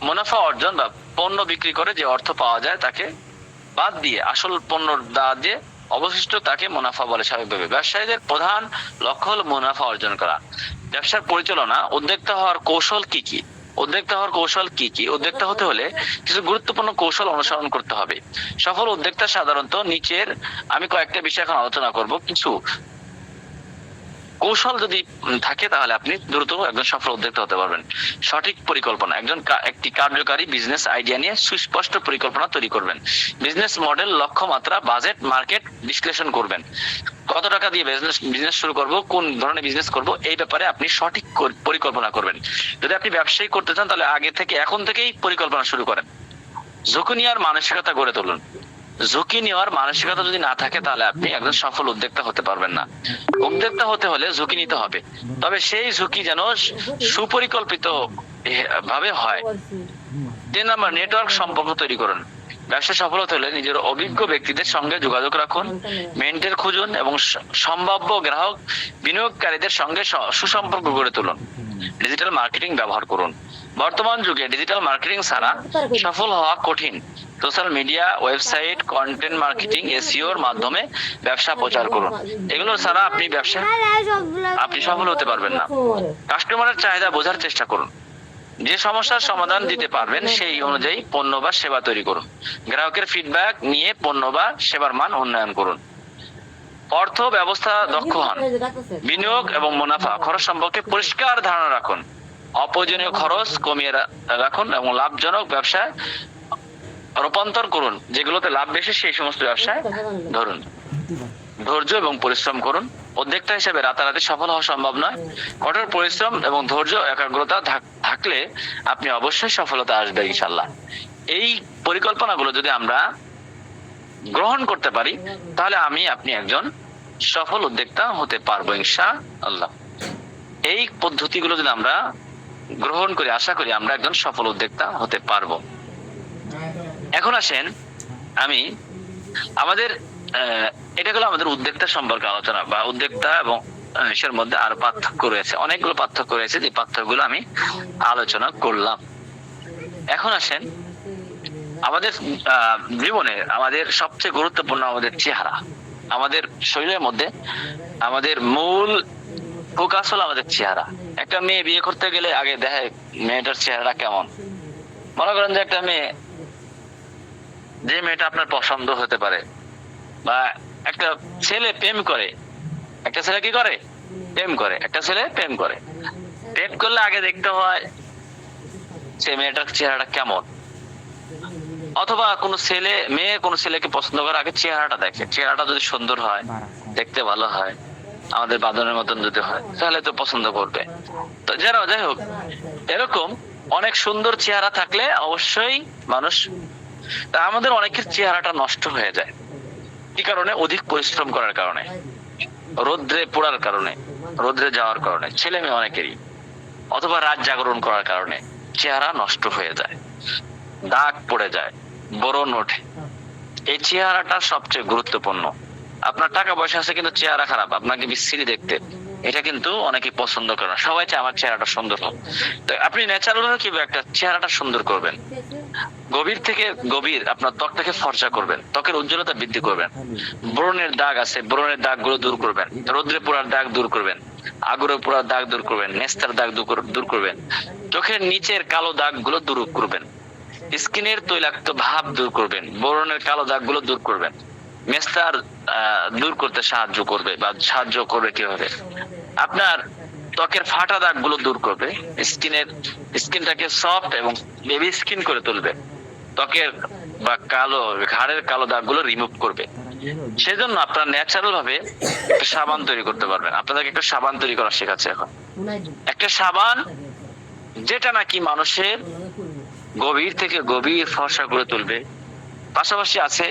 মুনাফা অর্জন বা পণ্য বিক্রি করে যে অর্থ পাওয়া যায় তাকে বাদ দিয়ে, আসল পণ্য বাদ দিয়ে অবশিষ্ট তাকে মুনাফা বলে স্বাভাবিকভাবে। ব্যবসায়ীদের প্রধান লক্ষ্য হলো মুনাফা অর্জন করা। ব্যবসার পরিচালনা, উদ্যোক্তা হওয়ার কৌশল কি কি? উদ্যোক্তা হতে হলে কিছু গুরুত্বপূর্ণ কৌশল অনুসরণ করতে হবে। সফল উদ্যোক্তা সাধারণত নিচের, আমি কয়েকটা বিষয় এখন আলোচনা করব। কিছু কৌশল যদি থাকে তাহলে আপনি দ্রুত একজন সফল উদ্যোক্তা হতে পারবেন। সঠিক পরিকল্পনা, একটি কার্যকারী বিজনেস আইডিয়া নিয়ে সুস্পষ্ট পরিকল্পনা তৈরি করবেন। বিজনেস মডেল, লক্ষ্যমাত্রা, বাজেট, মার্কেট বিশ্লেষণ করবেন। কত টাকা দিয়ে বিজনেস শুরু করব, কোন ধরনের বিজনেস করব, এই ব্যাপারে আপনি সঠিক পরিকল্পনা করবেন। যদি আপনি ব্যবসায়ী করতে চান তাহলে আগে থেকে, এখন থেকেই পরিকল্পনা শুরু করেন। ঝুঁকি নেওয়ার মানসিকতা গড়ে তুলুন। ঝুঁকি নেওয়ার মানসিকতা যদি না থাকে তাহলে আপনি একজন সফল উদ্যোক্তা হতে পারবেন না। উদ্যোক্তা হতে হলে ঝুঁকি নিতে হবে, তবে সেই ঝুঁকি যেন সুপরিকল্পিত ভাবে হয়। 3 নম্বর, নেটওয়ার্ক সম্পর্ক তৈরি করুন। ব্যবসা সফল হতে হলে নিজের অভিজ্ঞ ব্যক্তিদের সঙ্গে যোগাযোগ রাখুন, মেন্টর খুঁজুন এবং সম্ভাব্য গ্রাহক বিনিয়োগকারীদের সঙ্গে সুসম্পর্ক গড়ে তুলুন। ডিজিটাল মার্কেটিং ব্যবহার করুন। বর্তমান যুগে ডিজিটাল মার্কেটিং ছাড়া সফল হওয়া কঠিন। Social media, website, content marketing, এসইওর মাধ্যমে ব্যবসা প্রচার করুন। এগুলো ছাড়া আপনি সফল হতে পারবেন না। কাস্টমারের চাহিদা বোঝার চেষ্টা করুন। যে সমস্যার সমাধান দিতে পারবেন সেই অনুযায়ী পণ্য বা সেবা তৈরি করুন। গ্রাহকের ফিডব্যাক নিয়ে পণ্য বা সেবার মান উন্নয়ন করুন। অর্থ ব্যবস্থা দক্ষ হন। বিনিয়োগ এবং মুনাফা খরচ সম্পর্কে পরিষ্কার ধারণা রাখুন। অপ্রয়োজনীয় খরচ কমিয়ে রাখুন এবং লাভজনক ব্যবসায় রূপান্তর করুন। যেগুলোতে লাভ বেশি সেই সমস্ত ব্যবসায় ধরুন। ধৈর্য এবং পরিশ্রম করুন। উদ্যোক্তা হিসেবে রাতারাতি সফল হওয়া সম্ভব নয়। কঠোর পরিশ্রম এবং ধৈর্য, একাগ্রতা থাকলে আপনি অবশ্যই সফলতা আসবে ইনশাআল্লাহ। এই পরিকল্পনাগুলো যদি আমরা গ্রহণ করতে পারি তাহলে আপনি একজন সফল উদ্যোক্তা হতে পারবো ইনশাআল্লাহ। এই পদ্ধতিগুলো যদি আমরা গ্রহণ করি, আশা করি আমরা একজন সফল উদ্যোক্তা হতে পারবো। এখন আসেন, আমি আমাদের এটা হলো আমাদের উদ্যোক্তা সম্পর্কে আলোচনা, বা উদ্যোক্তা এবং এর মধ্যে আরো পার্থক্য রয়েছে, অনেকগুলো পার্থক্য রয়েছে, যে পার্থক্যগুলো আমি আলোচনা করলাম। এখন আসেন, আমাদের জীবনে আমাদের সবচেয়ে গুরুত্বপূর্ণ আমাদের চেহারা। আমাদের শরীরের মধ্যে আমাদের মূল ফোকাস হলো আমাদের চেহারা। একটা মেয়ে বিয়ে করতে গেলে আগে দেখে মেয়েটার চেহারা কেমন। মনে করেন যে একটা মেয়ে, যে মেয়েটা আপনার পছন্দ হতে পারে, বা একটা ছেলে প্রেম করে, একটা ছেলে কি করে, প্রেম করে, একটা ছেলে প্রেম করে। প্রেম করলে আগে দেখতে হয় সে মেয়েটার চেহারাটা কেমন। অথবা কোনো মেয়ে কোনো ছেলেকে পছন্দ করে, আগে চেহারাটা দেখে। চেহারাটা যদি সুন্দর হয়, দেখতে ভালো হয়, আমাদের বাঁধনের মতন যদি হয়, তাহলে তো পছন্দ করবে। তো যাই হোক, এরকম অনেক সুন্দর চেহারা থাকলে অবশ্যই মানুষ। তা আমাদের অনেকের চেহারাটা নষ্ট হয়ে যায় কি কারণে? অধিক পরিশ্রম করার কারণে, রোদ্রে পোড়ার কারণে, রোদ্রে যাওয়ার কারণে, ছেলে মেয়ে অনেকেরই, অথবা রাত জাগরণ করার কারণে চেহারা নষ্ট হয়ে যায়, দাগ পড়ে যায়, ব্রণ ওঠে। এই চেহারাটা সবচেয়ে গুরুত্বপূর্ণ। আপনার টাকা পয়সা আছে কিন্তু চেহারা খারাপ, আপনাকে বিশ্রী দেখতে, এটা কিন্তু অনেকে পছন্দ করে না। সবাই চায় আমার চেহারাটা সুন্দর হোক। তো আপনি ন্যাচারাল ভাবে কিভাবে একটা চেহারাটা সুন্দর করবেন? গভীর থেকে গভীর আপনার ত্বকটাকে ফর্সা করবেন, ত্বকের উজ্জ্বলতা বৃদ্ধি করবেন। ব্রণের দাগ আছে, ব্রণের দাগ গুলো দূর করবেন। রোদ্রে পোড়ার দাগ দূর করবেন, আগুরে পোড়ার দাগ দূর করবেন, নেস্তার দাগ দূর করবেন। চোখের নিচের কালো দাগ গুলো দূর করবেন। স্কিনের তৈলাক্ত ভাব দূর করবেন। ব্রণের কালো দাগ গুলো দূর করবেন। মেস্তার দূর করতে সাহায্য করবে, বা সাহায্য করবে কিভাবে? আপনার ত্বকের ফাটা দাগ গুলো দূর করবে। স্কিনটাকে সফট এবং বেবি স্কিন করে তুলবে। ত্বকের বা ঘাড়ের কালো দাগ গুলো রিমুভ করবে। সেজন্য আপনার ন্যাচারাল ভাবে একটা সাবান তৈরি করতে পারবেন। আপনাদেরকে একটা সাবান তৈরি করা শেখাচ্ছে এখন। একটা সাবান যেটা নাকি মানুষের গভীর থেকে গভীর ফর্সা করে তুলবে। পাশাপাশি আছে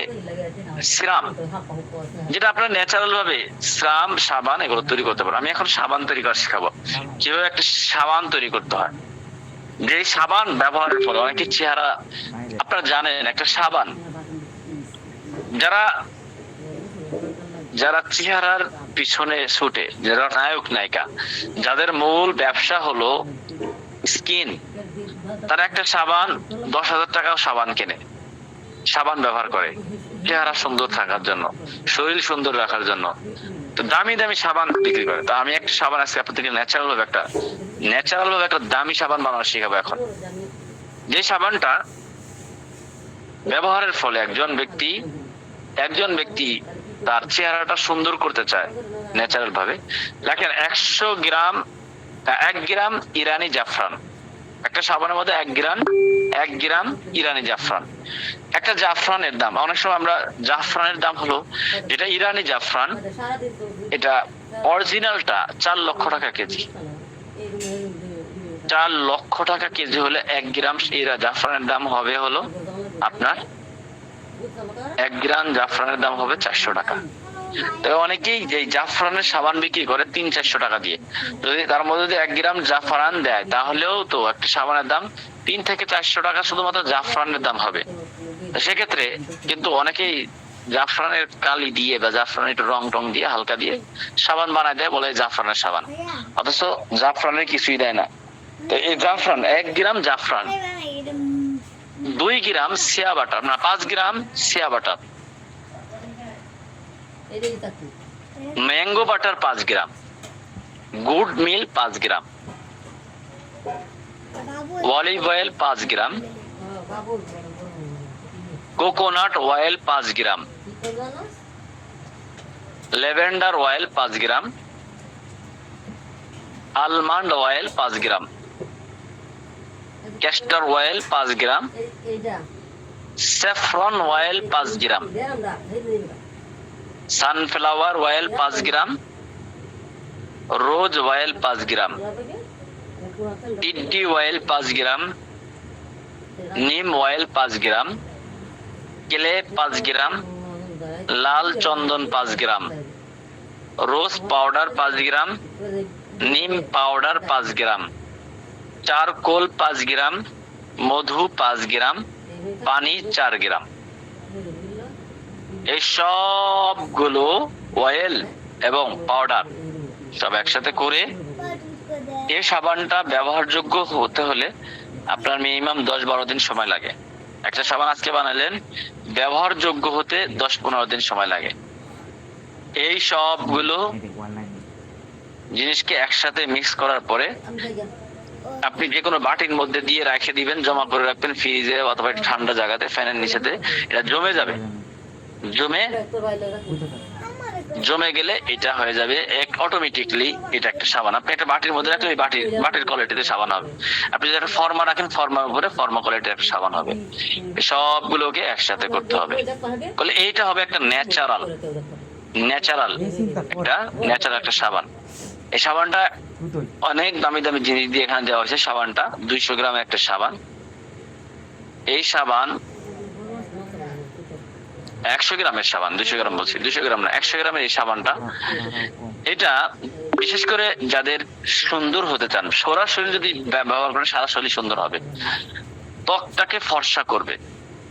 সিরাম, যেটা আপনার ন্যাচারাল ভাবে সাবান এগুলো তৈরি করতে পারবেন। আমি এখন সাবান তৈরি করা শেখাবো, কিভাবে একটা সাবান তৈরি করতে হয়। যে সাবান ব্যবহারের ফলে অনেকের চেহারা, আপনারা জানেন একটা সাবান, যারা চেহারার পিছনে ছুটে, যারা নায়ক নায়িকা, যাদের মূল ব্যবসা হলো স্কিন, তারা একটা সাবান 10,000 টাকাও সাবান কেনে, সাবান ব্যবহার করে চেহারা সুন্দর থাকার জন্য, শরীর সুন্দর রাখার জন্য। তো দামি দামি সাবান বিক্রি করে। তো আমি একটা সাবান আজকে আপনাদেরকে ন্যাচারাল ভাবে একটা দামি সাবান বানানো শেখাবো এখন। যে সাবানটা ব্যবহারের ফলে একজন ব্যক্তি তার চেহারাটা সুন্দর করতে চায় ন্যাচারাল ভাবে। দেখেন 1 গ্রাম ইরানি জাফরান, একটা সাবানের মধ্যে 1 গ্রাম ইরানি জাফরান। একটা জাফরানের দাম, অনেক সময় আমরা জাফরানের দাম হলো, যেটা ইরানি জাফরান এটা অরিজিনালটা 4 লক্ষ টাকা কেজি। 4 লক্ষ টাকা কেজি হলে 1 গ্রাম জাফরানের দাম হবে হলো আপনার 1 গ্রাম জাফরানের দাম হবে 400 টাকা। তো অনেকেই যে জাফরানের সাবান বিক্রি করে 300-400 টাকা দিয়ে, যদি তার মধ্যে যদি 1 গ্রাম জাফরান দেয় তাহলেও তো একটা সাবানের দাম 3 থেকে 400 টাকা শুধুমাত্র জাফরানের দাম হবে। সেক্ষেত্রে কিন্তু অনেকেই জাফরানের কালি দিয়ে বা জাফরানের একটু রং টং দিয়ে হালকা দিয়ে সাবান বানায় দেয়, বলে জাফরানের সাবান, অথচ জাফরানের কিছুই দেয় না। তো এই জাফরান 1 গ্রাম জাফরান, 2 গ্রাম শিয়া বাটার, না 5 গ্রাম শিয়া বাটার, ম্যাঙ্গো বাটার 5 গ্রাম, গুড মিল 5 গ্রাম, অলিভ অয়েল 5 গ্রাম, কোকোনাট অয়েল 5 গ্রাম, লেভেন্ডার অয়েল 5 গ্রাম, আলমন্ড অয়েল 5 গ্রাম, ক্যাস্টর অয়েল 5 গ্রাম, স্যাফরন অয়েল 5 গ্রাম, সানফ্লাওয়ার অয়েল 5 গ্রাম, রোজ অয়েল 5 গ্রাম, টিডি অয়েল 5 গ্রাম, নিম অয়েল 5 গ্রাম, কেলে 5 গ্রাম, লাল চন্দন 5 গ্রাম, রোজ পাউডার 5 গ্রাম, নিম পাউডার 5 গ্রাম, চারকোল 5 গ্রাম, মধু 5 গ্রাম, পানি 4 গ্রাম। এই সবগুলো অয়েল এবং পাউডার সব একসাথে করে এই সাবানটা ব্যবহারযোগ্য হতে হলে আপনার মিনিমাম 10-12 দিন সময় লাগে। একটা সাবান আজকে বানালেন, ব্যবহারযোগ্য হতে 10-15 দিন সময় লাগে। এই সবগুলো জিনিসকে একসাথে মিক্স করার পরে আপনি যে কোনো বাটির মধ্যে দিয়ে রেখে দিবেন, জমা করে রাখবেন ফ্রিজে অথবা ঠান্ডা জায়গাতে, ফ্যানের নিচেতে। এটা জমে যাবে, জমে গেলে এটা হয়ে যাবে অটোমেটিকলি এটা একটা সাবান। আপনি একটা বাটির মধ্যে রাখলে ওই বাটির কোয়ালিটিতে সাবান হবে। আপনি যদি একটা ফর্মা রাখেন, ফর্মার উপরে ফর্মা কোয়ালিটির একটা সাবান হবে। সবগুলোকে একসাথে করতে হবে, বলে এইটা হবে একটা ন্যাচারাল একটা সাবান। এই সাবানটা অনেক দামি দামি জিনিস দিয়ে এখানে দেওয়া হয়েছে। সাবানটা 200 গ্রাম একটা সাবান। এই সাবান 100 গ্রামের সাবান, 200 গ্রাম বলছি, 200 গ্রাম না, 100 গ্রামের এই সাবানটা। এটা বিশেষ করে যাদের সুন্দর হতে চান, সরাসরি যদি ব্যবহার করেন সারা শরীর সুন্দর হবে, ত্বকটাকে ফর্সা করবে,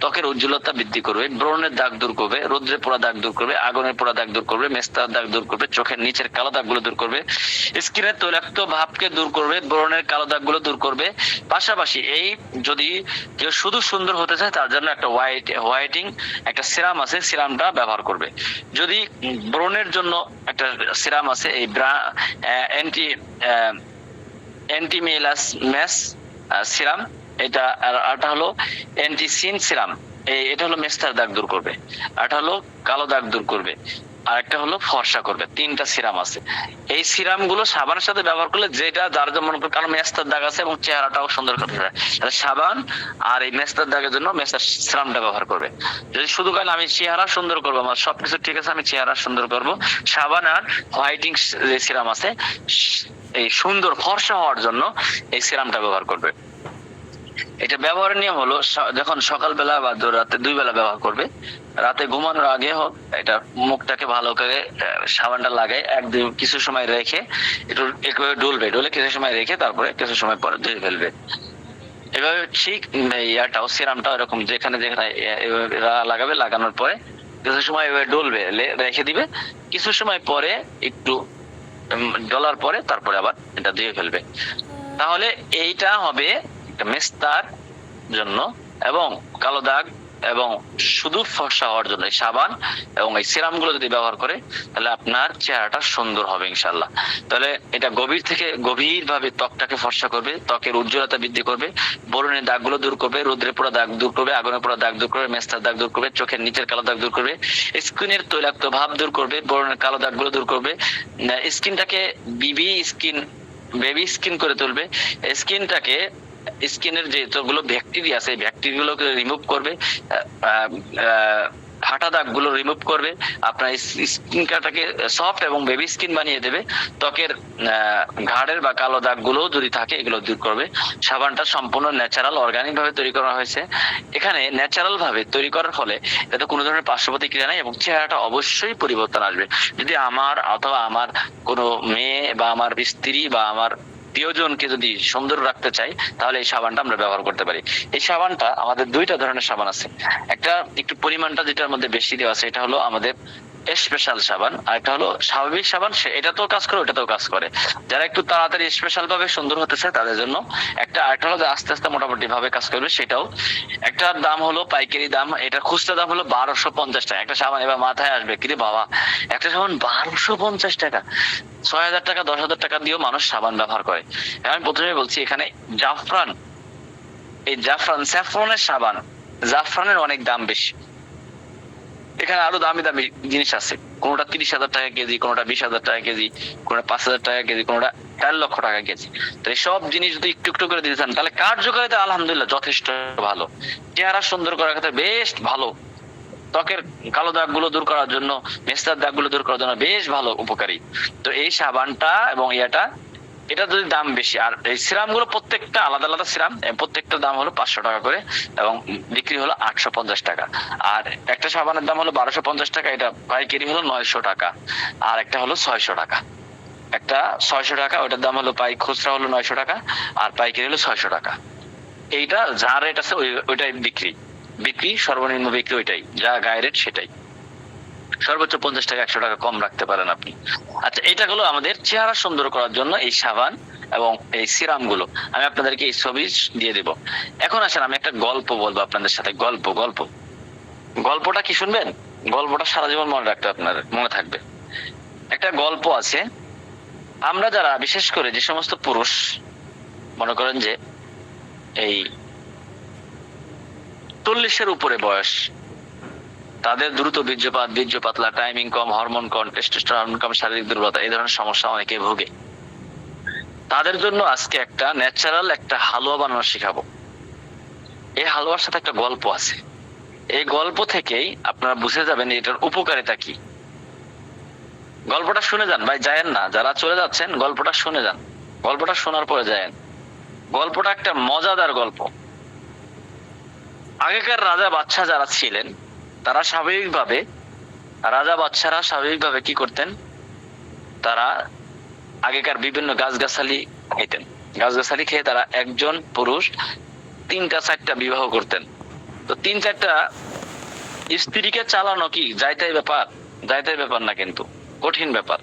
ত্বকের উজ্জ্বলতা বৃদ্ধি করবে, ব্রণের দাগ দূর করবে, রোদ্রে পোড়া দাগ দূর করবে, আগুনের পোড়া দাগ দূর করবে, মেস্তার দাগ দূর করবে, চোখের নিচের কালো দাগগুলো দূর করবে, স্কিনের তৈলাক্ত ভাবকে দূর করবে, ব্রণের কালো দাগগুলো দূর করবে। পাশাপাশি এই যদি কেউ শুধু সুন্দর হতে চায় তার জন্য একটা হোয়াইটিং একটা সিরাম আছে, সিরামটা ব্যবহার করবে। যদি ব্রণের জন্য একটা সিরাম আছে, এই অ্যান্টিমেলাস ম্যাস সিরাম, এটা আরটা হলো অ্যান্টিসিন সিরাম, এটা হলো মেস্তার দাগ দূর করবে, আরটা হলো কালো দাগ দূর করবে, আর একটা হলো ফর্সা করবে। 3টা সিরাম আছে। এই সিরাম গুলো সাবানের সাথে ব্যবহার করলে, যেটা যার যেমন কারণ মেস্তার দাগ আছে এবং চেহারাটাও সুন্দর করতে পারে, সাবান আর এই মেস্তার দাগের জন্য মেস্তার সিরামটা ব্যবহার করবে। যদি শুধু কারণ আমি চেহারা সুন্দর করবো, আমার সবকিছু ঠিক আছে, আমি চেহারা সুন্দর করব, সাবান আর হোয়াইটিং যে সিরাম আছে এই সুন্দর ফর্সা হওয়ার জন্য এই সিরামটা ব্যবহার করবে। এটা ব্যবহারের নিয়ম হলো, যখন সকালবেলা বা রাতে 2 বেলা ব্যবহার করবে। রাতে ঘুমানোর আগে হোক, এটা মুখটাকে ভালো করে সাবানটা লাগায় কিছু সময় রেখে একটু ডলে কিছু সময় রেখে তারপরে কিছু সময় পরে ধুয়ে ফেলবে। এভাবে ঠিক ইয়াটাও সিরামটাও এরকম যেখানে লাগাবে, লাগানোর পরে কিছু সময় ডলবে, রেখে দিবে। কিছু সময় পরে একটু ডলার পরে তারপরে আবার এটা ধুয়ে ফেলবে। তাহলে এইটা হবে একটা মেস্তার জন্য এবং কালো দাগ এবং শুধু ফর্সা হওয়ার জন্য এই সাবান এবং এই সিরাম গুলো যদি ব্যবহার করে তাহলে আপনার চেহারাটা সুন্দর হবে ইনশাল্লাহ। তাহলে এটা গভীর ভাবে ত্বকটাকে ফর্সা করবে, ত্বকের উজ্জ্বলতা বৃদ্ধি করবে, ব্রণের দাগগুলো দূর করবে, রোদ্রে পোড়া দাগ দূর করবে, আগুনে পোড়া দাগ দূর করবে, মেস্তার দাগ দূর করবে, চোখের নিচের কালো দাগ দূর করবে, স্কিনের তৈলাক্ত ভাব দূর করবে, ব্রণের কালো দাগগুলো দূর করবে, স্কিনটাকে বেবি স্কিন করে তুলবে, স্কিনটাকে স্কিনের যে যতগুলো ব্যাকটেরিয়া আছে ব্যাকটেরিয়া গুলোকে রিমুভ করবে, ফাটা দাগগুলো রিমুভ করবে, আপনার স্কিনটাকে সফট এবং বেবি স্কিন বানিয়ে দেবে, ত্বকের ঘাড়ের বা কালো দাগগুলো যদি থাকে এগুলো দূর করবে। সাবানটা সম্পূর্ণ ন্যাচারাল অর্গানিক ভাবে তৈরি করা হয়েছে। এখানে ন্যাচারাল ভাবে তৈরি করার ফলে এতে কোনো ধরনের পার্শ্ব প্রতিক্রিয়া নেই এবং চেহারাটা অবশ্যই পরিবর্তন আসবে। যদি আমার অথবা আমার কোনো মেয়ে বা আমার স্ত্রী বা আমার প্রিয়জনকে যদি সুন্দর রাখতে চাই তাহলে এই সাবানটা আমরা ব্যবহার করতে পারি। এই সাবানটা আমাদের দুইটা ধরনের সাবান আছে, একটা একটু পরিমাণটা যেটার মধ্যে বেশি দেওয়া আছে এটা হলো আমাদের স্পেশাল সাবান, আর একটা হলো স্বাভাবিক সাবান, এটাতেও কাজ করে ওটাতেও কাজ করে। যারা একটু তাড়াতাড়ি স্পেশাল ভাবে সুন্দর হতে চায় তাদের জন্য একটা, আরেকটা হলো আস্তে আস্তে মোটামুটি ভাবে কাজ করবে সেটাও। একটার দাম হলো পাইকারি দাম, এটা খুচরা দাম হলো 1250 টাকা একটা সাবান। এবার মাথায় আসবে কিরে বাবা, একটা সাবান 1250 টাকা, 6000 টাকা 10,000 টাকা দিয়েও মানুষ সাবান ব্যবহার করে। আমি প্রথমে বলছি এখানে জাফরান, এই স্যাফরনের সাবান, জাফরানের অনেক দাম বেশি। এখানে আরো দামি দামি জিনিস আছে, কোনটা 30,000 টাকা কেজি, কোনটা 20,000 টাকা কেজি, কোনটা 5,000 টাকা কেজি, কোনটা 4 লক্ষ টাকা কেজি। তো এই সব জিনিস যদি একটু একটু করে দিতে চান তাহলে কার্যকারিতা আলহামদুলিল্লাহ যথেষ্ট ভালো, চেহারা সুন্দর করার ক্ষেত্রে বেশ ভালো, ত্বকের কালো দাগ গুলো দূর করার জন্য, মেস্তার দাগ গুলো দূর করার জন্য বেশ ভালো উপকারী। তো এই সাবানটা এবং এটা যদি দাম বেশি, আর এই সিরাম গুলো প্রত্যেকটা আলাদা আলাদা সিরাম, প্রত্যেকটা দাম হলো 500 টাকা করে এবং বিক্রি হলো 850 টাকা। আর একটা সাবানের দাম হলো 1250 টাকা, এটা পাইকারি হলো 900 টাকা, আর একটা হলো 600 টাকা। একটা 600 টাকা, ওটার দাম হলো খুচরা হলো 900 টাকা আর পাইকারি হলো 600 টাকা। এইটা যা রেট আছে ওইটাই বিক্রি সর্বনিম্ন বিক্রি ওইটাই, যা গায়ে রেট সেটাই, সর্বোচ্চ 50 টাকা 100 টাকা কম রাখতে পারেন আপনি। আচ্ছা, এটা হলো আমাদের চেহারা সুন্দর করার জন্য এই সাবান এবং এই সিরাম গুলো। আমি আপনাদেরকে এই ছবি দিয়ে দেব। এখন আসেন আমি একটা গল্প বলবো আপনাদের সাথে। গল্পটা কি শুনবেন? গল্পটা সারা জীবন মনে রাখতে আপনার মনে থাকবে। একটা গল্প আছে, আমরা যারা বিশেষ করে যে সমস্ত পুরুষ মনে করেন যে এই 40-এর উপরে বয়স, তাদের দ্রুত বীর্য পাতলা, টাইমিং কম, হরমোন কম, টেস্টোস্টেরন কম, শারীরিক দুর্বলতা, এই ধরনের সমস্যা অনেকে ভোগে। তাদের জন্য আজকে একটা ন্যাচারাল একটা হালুয়া বানানো শিখাবো। এই হালুয়ার সাথে একটা গল্প আছে, এই গল্প থেকেই আপনারা বুঝে যাবেন এটার উপকারিতা কি। গল্পটা শুনে যান ভাই, যায়েন না, যারা চলে যাচ্ছেন গল্পটা শুনে যান, গল্পটা শোনার পরে যায়েন। গল্পটা একটা মজাদার গল্প। আগেকার রাজা বাদশাহ যারা ছিলেন তারা রাজা বাদশারা স্বাভাবিকভাবে কি করতেন, তারা আগেকার বিভিন্ন গাছগাছালি খাইতেন। গাছগাছালি খেয়ে তারা একজন পুরুষ 3টা-4টা বিবাহ করতেন। তো 3-4টা স্ত্রীকে চালানো কি যাইতাই ব্যাপার না, কিন্তু কঠিন ব্যাপার।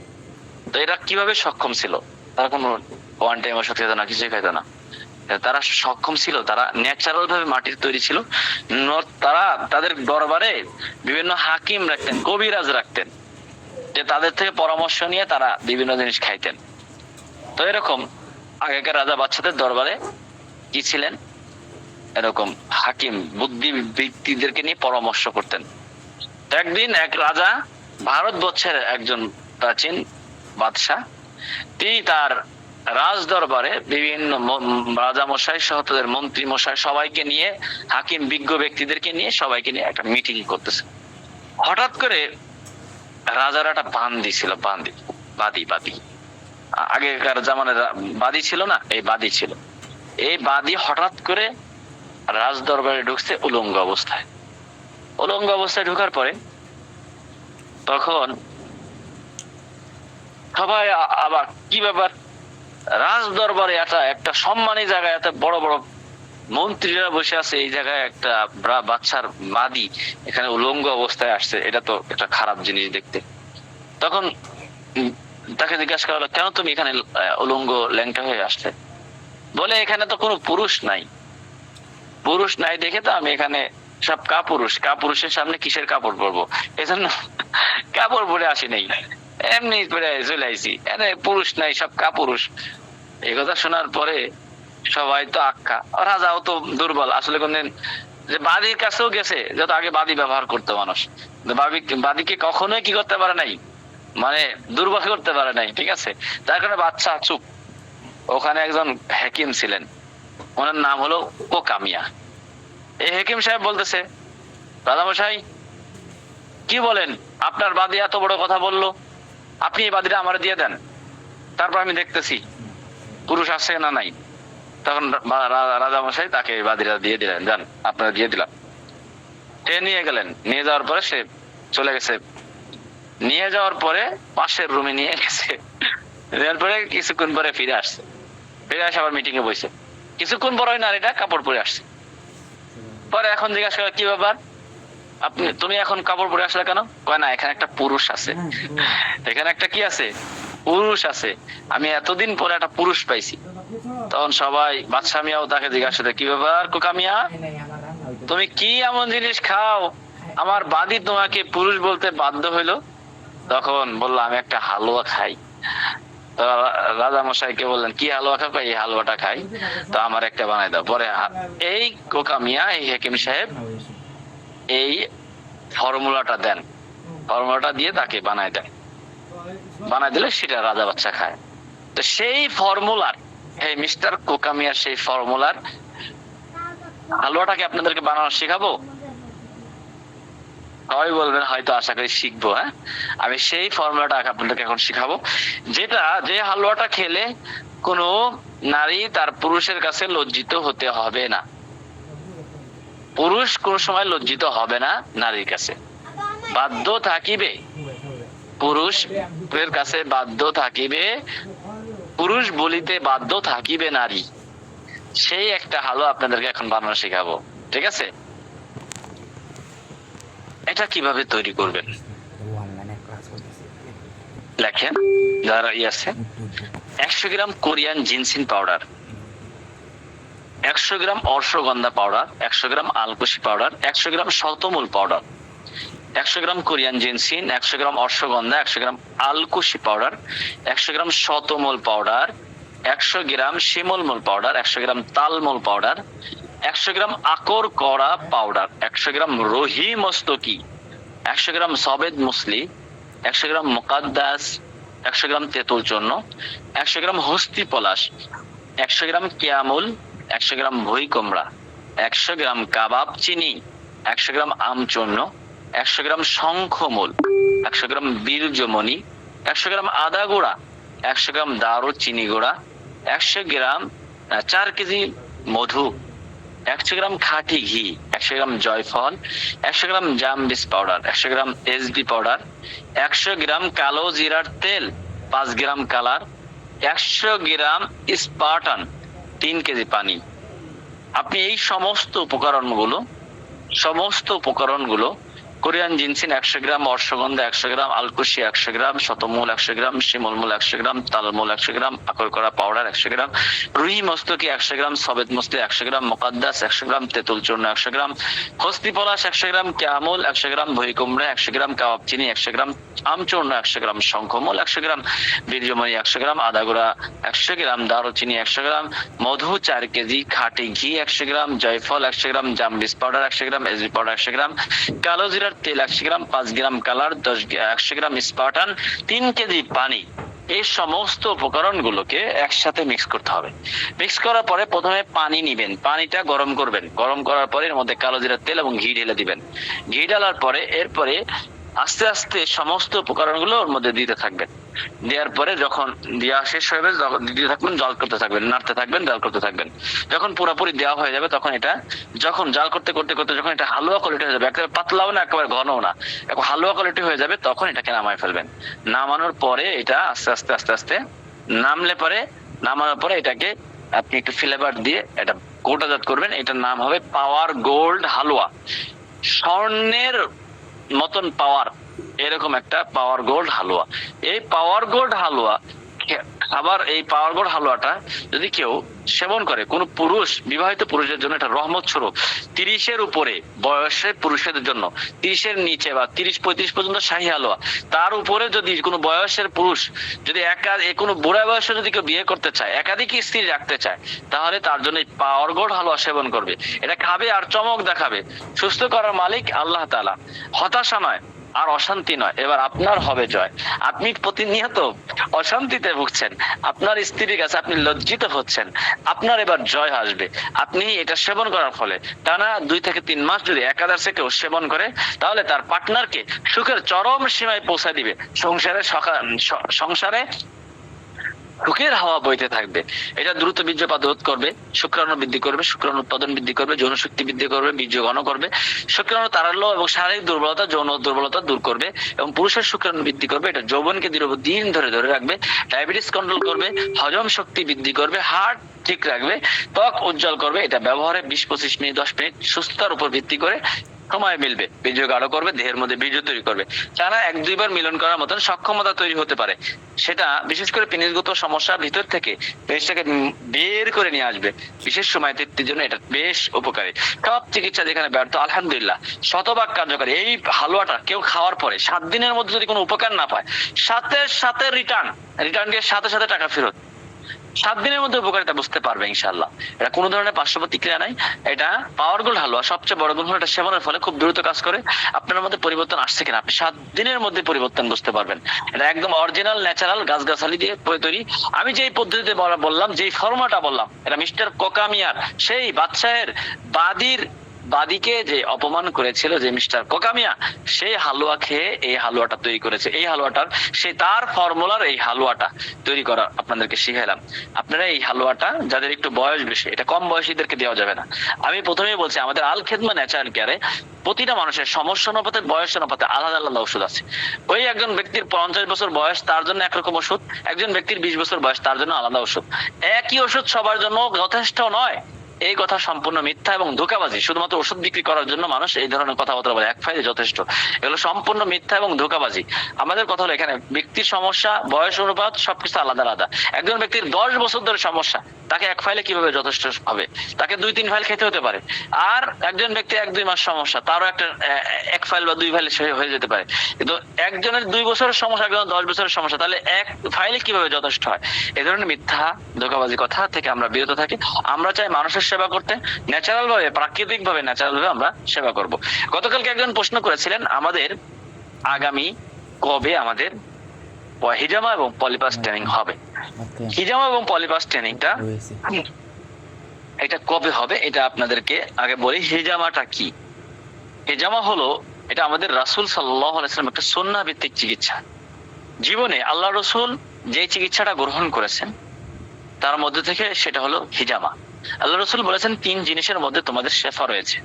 তো এরা কিভাবে সক্ষম ছিল? তারা কোনো ওয়ান টাইম ওষুধ খেত না, কিছুই খাইত না, তারা সক্ষম ছিল, তারা ন্যাচারাল ভাবে মাটির তৈরি ছিল। তারা তাদের দরবারে বিভিন্ন হাকিম রাখতেন, কবিরাজ রাখতেন, যে তাদের থেকে পরামর্শ নিয়ে তারা বিভিন্ন জিনিস খাইতেন। তো এরকম আগেকার রাজা বাদশাদের দরবারে কি ছিলেন, এরকম হাকিম বুদ্ধি ব্যক্তিদেরকে নিয়ে পরামর্শ করতেন। একদিন এক রাজা, ভারতবর্ষের একজন প্রাচীন বাদশাহ, তিনি তার রাজ দরবারে বিভিন্ন রাজা মশাই সহ তাদের মন্ত্রী মশাই সবাইকে নিয়ে, হাকিম বিজ্ঞ ব্যক্তিদেরকে নিয়ে সবাইকে নিয়ে একটা মিটিং করতেছে। হঠাৎ করে রাজার একটা বান্দি ছিল, বাদী আগেকার জামানের বাদী ছিল না, এই বাদী ছিল। এই বাদী হঠাৎ করে রাজ দরবারে ঢুকছে উলঙ্গ অবস্থায় ঢোকার পরে তখন সবাই আবার কি ব্যাপার, রাজ দরবারে একটা সম্মানী জায়গায় এত বড় বড় মন্ত্রীরা বসে আছে, এই জায়গায় একটা বাচ্চার বাদী এখানে উলঙ্গ অবস্থায় আসছে, এটা তো একটা খারাপ জিনিস দেখতে। তখন তাকে জিজ্ঞাসা করা হলো, কেন তুমি এখানে উলঙ্গ ল্যাংটা হয়ে আসছে? বলে, এখানে তো কোনো পুরুষ নাই, পুরুষ নাই দেখে তো আমি এখানে সব কাপুরুষের সামনে কিসের কাপড় পরবো, এজন্য কাপড় পরে আসি নাই, এমনি পরে চলে আইছি, পুরুষ নাই সব কাপুরুষ। এই কথা শোনার পরে সবাই তো আক্কা, রাজাও তো দুর্বল আসলে, কোনদিন যে বাদীর কাছেও গেছে, যত আগে বাদী ব্যবহার করতো মানুষ, বাদীকে কখনোই কি করতে পারে নাই, মানে দুর্বল করতে পারে নাই, ঠিক আছে। তার কারণে বাচ্চা চুপ। ওখানে একজন হাকিম ছিলেন, ওনার নাম হলো কোকামিয়া। এই হাকিম সাহেব বলতেছে, রাজামশাই কি বলেন, আপনার বাদী এত বড় কথা বললো, আপনি এই বাদীটা আমার দিয়ে দেন, তারপর আমি দেখতেছি পুরুষ আছে না নাই। তখন রাজামশাই তাকে বাদীরা দিয়ে দিলেন, যান আপনারা দিয়ে দিলাম। সে নিয়ে গেলেন, নিয়ে যাওয়ার পরে সে চলে গেছে, নিয়ে যাওয়ার পরে পাশের রুমে নিয়ে গেছে, দেওয়ার পরে কিছুক্ষণ পরে ফিরে আসছে, ফিরে আসে আবার মিটিং এ বসে, কিছুক্ষণ পরে ওই নারীটা কাপড় পরে আসছে। পরে এখন জিজ্ঞাসা করে, কি ব্যাপার তুমি এখন কাপড় পরে আসলে কেন? কয় না, এখানে একটা পুরুষ আছে, এখানে একটা কি আছে, পুরুষ আছে, আমি এতদিন পরে একটা পুরুষ পাইছি। তখন সবাই, বাদশা মিয়াও তাকে জিজ্ঞাসা করে, কি ব্যাপার কোকামিয়া, তুমি কি এমন জিনিস খাও আমার বাদী তোমাকে পুরুষ বলতে বাধ্য হইলো? তখন বললো, আমি একটা হালুয়া খাই। তো রাজা মশাইকে বললেন, কি হালুয়া খাও? এই হালুয়াটা খাই, তো আমার একটা বানাই দাও। পরে এই কোকামিয়া, এই হাকিম সাহেব এই ফর্মুলাটা দেন, ফর্মুলাটা দিয়ে তাকে বানাই দেন, বানাই দিলে সেটা রাজা বাচ্চা খায়। তো সেই ফর্মুলার, এই মিস্টার কোকামিয়ার সেই ফর্মুলার হালুয়াটাকে আপনাদেরকে বানানো শেখাবো। সবাই বলবেন হয়তো, আশা করি শিখবো। হ্যাঁ, আমি সেই ফর্মুলাটা আপনাদেরকে এখন শিখাবো, যে হালুয়াটা খেলে কোনো নারী তার পুরুষের কাছে লজ্জিত হতে হবে না, পুরুষ কোন সময় লজ্জিত হবে না নারীর কাছে, বাধ্য থাকিবে পুরুষের কাছে, বাধ্য থাকিবে, পুরুষ বলিতে বাধ্য থাকিবে নারী। সেই একটা হালুয়া আপনাদেরকে এখন বানানো শেখাবো, ঠিক আছে? এটা কিভাবে তৈরি করবেন লেখেন, যারা আছে 100 গ্রাম কোরিয়ান জিনসিন পাউডার, 100 গ্রাম অশ্বগন্ধা পাউডার, 100 গ্রাম আলকুশি পাউডার, 100 গ্রাম শতমূল পাউডার, 100 গ্রাম কোরিয়ান জিনসিন, 100 গ্রাম অশ্বগন্ধা, 100 গ্রাম আলকুশি পাউডার, 100 গ্রাম শতমূল পাউডার, 100 গ্রাম শিমুলমূল পাউডার, 100 গ্রাম তালমূল পাউডার, 100 গ্রাম আকর করা পাউডার, 100 গ্রাম রোহি মস্তকি, 100 গ্রাম সবেদ মুসলি, 100 গ্রাম মুকাদ্দাস, 100 গ্রাম তেঁতুল চূর্ণ, 100 গ্রাম হস্তি পলাশ, 100 গ্রাম কিয়ামুল, 100 গ্রাম ভুই কুমড়া, 100 গ্রাম কাবাব চিনি, 100 গ্রাম আম চূর্ণ, 100 গ্রাম শঙ্খমূল, 100 গ্রাম বীর্যমণি, 100 গ্রাম আদা গুঁড়া, 100 গ্রাম দারুচিনি গুঁড়া, 100 গ্রাম 4 কেজি মধু, 100 গ্রাম খাঁটি ঘি, 100 গ্রাম জয়ফল, 100 গ্রাম জামবিস পাউডার, 100 গ্রাম এসবি পাউডার, 100 গ্রাম কালো জিরার তেল, 5 গ্রাম কালার, 100 গ্রাম স্পার্টান, 3 কেজি পানি। আপনি এই সমস্ত উপকরণগুলো কোরিয়ান জিনসিন 100 গ্রাম, অশ্বগন্ধা 100 গ্রাম, আলকুশি 100 গ্রাম, শতমূল 100 গ্রাম, শিমুলমূল 100 গ্রাম, তালমূল 100 গ্রাম, আকর করা পাউডার 100 গ্রাম, রুই মস্তকি 100 গ্রাম, সবেদ মুসলি 100 গ্রাম, মুকাদ্দাস 100 গ্রাম, তেঁতুল চূর্ণ 100 গ্রাম, হস্তি পলাশ 100 গ্রাম, কিয়ামুল 100 গ্রাম, ভুই কুমড়া 100 গ্রাম, কাবাব চিনি 100 গ্রাম, আম চূর্ণ 100 গ্রাম, শঙ্খমূল 100 গ্রাম, বীর্যমণি 100 গ্রাম, আদা গুঁড়া 100 গ্রাম, দারুচিনি 100 গ্রাম, মধু 4 কেজি, খাঁটি ঘি 100 গ্রাম, জয়ফল 100 গ্রাম, জামবিস পাউডার 100 গ্রাম, এসবি পাউডার 100 গ্রাম, কালো জিরার তেল 100 গ্রাম, 5 গ্রাম কালার, 100 গ্রাম স্পার্টান, 3 কেজি পানি। এই সমস্ত উপকরণগুলোকে একসাথে মিক্স করতে হবে। মিক্স করার পরে প্রথমে পানি নিবেন, পানিটা গরম করবেন, গরম করার পরে এর মধ্যে কালো জিরার তেল এবং ঘি ঢেলে দিবেন। ঘি ঢালার পরে এরপরে আস্তে আস্তে সমস্ত উপকরণগুলো ওর মধ্যে দিতে থাকবেন। দেওয়ার পরে যখন দেওয়া শেষ হয়ে যাবে, দিতে থাকবেন, জাল করতে থাকবেন, নাড়তে থাকবেন, জাল করতে থাকবেন। যখন পুরোপুরি দেওয়া হয়ে যাবে তখন এটা, যখন জাল করতে করতে করতে যখন এটা হালুয়া কোয়ালিটি হয়ে যাবে, একেবারে পাতলাও না একেবারে ঘনও না, এখন হালুয়া কোয়ালিটি হয়ে যাবে, তখন এটাকে নামায় ফেলবেন। নামানোর পরে এটা আস্তে আস্তে আস্তে আস্তে নামানোর পরে এটাকে আপনি একটু ফ্লেভার দিয়ে এটা গোটাজাত করবেন। এটার নাম হবে পাওয়ার গোল্ড হালুয়া। স্বর্ণের মতন পাওয়ার, এরকম একটা পাওয়ার গোল্ড হালুয়া। এই পাওয়ার গোল্ড হালুয়া আবার এই পাওয়ার গোল্ড হালুয়াটা যদি কেউ সেবন করে, কোন পুরুষ, বিবাহিত পুরুষের জন্য এটা রহমত স্বরূপ। 30-এর উপরে বয়সের পুরুষের জন্য, 30-এর নিচে বা 30-35 পর্যন্ত শাহী হালুয়া, তার উপরে যদি কোনো বয়সের পুরুষ যদি কোনো বুড়া বয়সে যদি কেউ বিয়ে করতে চায়, একাধিক স্ত্রী রাখতে চায়, তাহলে তার জন্য এই পাওয়ার গোল্ড হালুয়া সেবন করবে। এটা খাবে আর চমক দেখাবে। সুস্থ করার মালিক আল্লাহ তাআলা, হতাশা নয় আর অশান্তি নয়। এবার আপনার হবে জয়। আপনি প্রতিনিয়ত অশান্তিতে ভুগছেন, আপনার স্ত্রীর কাছে আপনি লজ্জিত হচ্ছেন, আপনার এবার জয় আসবে। আপনি এটা সেবন করার ফলে টানা 2 থেকে 3 মাস যদি একাদশে কেউ সেবন করে, তাহলে তার পার্টনারকে সুখের চরম সীমায় পৌঁছে দিবে। সংসারে সুখের হাওয়া বইতে থাকবে। এটা দ্রুত বীর্যপাত রোধ করবে, শুক্রাণু বৃদ্ধি করবে, শুক্রাণু উৎপাদন বৃদ্ধি করবে, যৌন শক্তি বৃদ্ধি করবে, বীর্য ঘন করবে, শুক্রাণু তারল্য এবং শারীরিক দুর্বলতা, যৌন দুর্বলতা দূর করবে এবং পুরুষের শুক্রাণু বৃদ্ধি করবে। এটা যৌবনকে দীর্ঘদিন ধরে রাখবে, ডায়াবেটিস কন্ট্রোল করবে, হজম শক্তি বৃদ্ধি করবে, হার্ট ঠিক রাখবে, ত্বক উজ্জ্বল করবে। এটা ব্যবহারে 20-25 মিনিট 10 মিনিট সুস্থতার উপর ভিত্তি করে সময় মিলবে, বীর্য গাঢ় করবে, দেহের মধ্যে বীর্য তৈরি করবে। টানা 1-2 বার মিলন করার মতন সক্ষমতা তৈরি হতে পারে। সেটা বিশেষ করে পেনিসগত সমস্যা ভিতর থেকে পেনিসটাকে বের করে নিয়ে আসবে। বিশেষ সময় তৃপ্তির জন্য এটা বেশ উপকারী। সব চিকিৎসা যেখানে ব্যর্থ, আলহামদুলিল্লাহ শতভাগ কার্যকরী। এই হালুয়াটা কেউ খাওয়ার পরে 7 দিনের মধ্যে যদি কোনো উপকার না পায়, সাথে সাথে রিটার্ন দিয়ে সাথে সাথে টাকা ফেরত। 7 দিনের মধ্যে উপকারিতা বুঝতে পারবে ইনশাআল্লাহ। এটা কোনো ধরনের পার্শ্ব প্রতিক্রিয়া নাই। এটা পাওয়ার গোল্ড হালুয়া সবচেয়ে বড় গুণ হলো এটা সেবনের ফলে খুব দ্রুত কাজ করে। আপনার মধ্যে পরিবর্তন আসছে কিনা আপনি 7 দিনের মধ্যে পরিবর্তন বুঝতে পারবেন। এটা একদম অরিজিনাল ন্যাচারাল গাছগাছালি দিয়ে তৈরি। আমি যেই পদ্ধতিতে বললাম, যেই ফর্মুলাটা বললাম, এটা মিস্টার কোকামিয়ার, সেই বাদশাহের বাদীকে যে অপমান করেছিল যে মিস্টার কোকামিয়া, সেই হালুয়া খেয়ে এই হালুয়াটা তৈরি করেছে। এই হালুয়াটার তার ফর্মুলার এই হালুয়াটা তৈরি করা আপনাদেরকে শিখাইলাম। আপনারা এই হালুয়াটা, যাদের একটু বয়স বেশি, এটা কম বয়সীদেরকে দেওয়া যাবে না। আমি প্রথমেই বলছি, আমাদের আল খেদমা ন্যাচারাল কেয়ারে প্রতিটা মানুষের সমস্যা অনুপাতে, বয়স অনুপাতে আলাদা আলাদা ওষুধ আছে। ওই একজন ব্যক্তির 50 বছর বয়স, তার জন্য একরকম ওষুধ, একজন ব্যক্তির 20 বছর বয়স, তার জন্য আলাদা ওষুধ। একই ওষুধ সবার জন্য যথেষ্ট নয়, এই কথা সম্পূর্ণ মিথ্যা এবং ধোঁকাবাজি। শুধুমাত্র ওষুধ বিক্রি করার জন্য মানুষ এই ধরনের কথাবার্তা বলে, এক ফাইলে যথেষ্ট। এগুলো সম্পূর্ণ মিথ্যা এবং ধোঁকাবাজি। আমাদের কথা হলো, এখানে ব্যক্তির সমস্যা, বয়স অনুপাত সবকিছু আলাদা আলাদা। একজন ব্যক্তির 10 বছর ধরে সমস্যা, তাকে এক ফাইলে কিভাবে যথেষ্ট হবে? তাকে 2-3 ফাইল খেতে হতে পারে। আর একজন ব্যক্তি 1-2 মাস সমস্যা, তারও একটা 1 ফাইল বা 2 ফাইলে হয়ে যেতে পারে। কিন্তু একজনের 2 বছরের সমস্যা, একজনের 10 বছরের সমস্যা, তাহলে 1 ফাইলে কিভাবে যথেষ্ট হয়? এই ধরনের মিথ্যা ধোঁকাবাজি কথা থেকে আমরা বিরত থাকি। আমরা চাই মানুষের সেবা করতে, ন্যাচারাল ভাবে, প্রাকৃতিক ভাবে, ন্যাচারাল ভাবে আমরা সেবা করব। গতকালকে একজন প্রশ্ন করেছিলেন, আমাদের আগামী কবে আমাদের হিজামা এবং পলিপাস ট্রেনিং হবে? হিজামা এবং পলিপাস ট্রেনিংটা এটা কবে হবে এটা আপনাদেরকে আগে বলি। হিজামাটা কি? হিজামা হলো, এটা আমাদের রাসূল সাল্লাল্লাহু আলাইহি ওয়াসাল্লাম একটা সুন্নাহ ভিত্তিক চিকিৎসা। জীবনে আল্লাহ রাসূল যে চিকিৎসাটা গ্রহণ করেছেন, তার মধ্যে থেকে সেটা হলো হিজামা। আল্লাহ রাসূল বলেছেন 3 জিনিসের মধ্যে তোমাদের শেফা রয়েছে।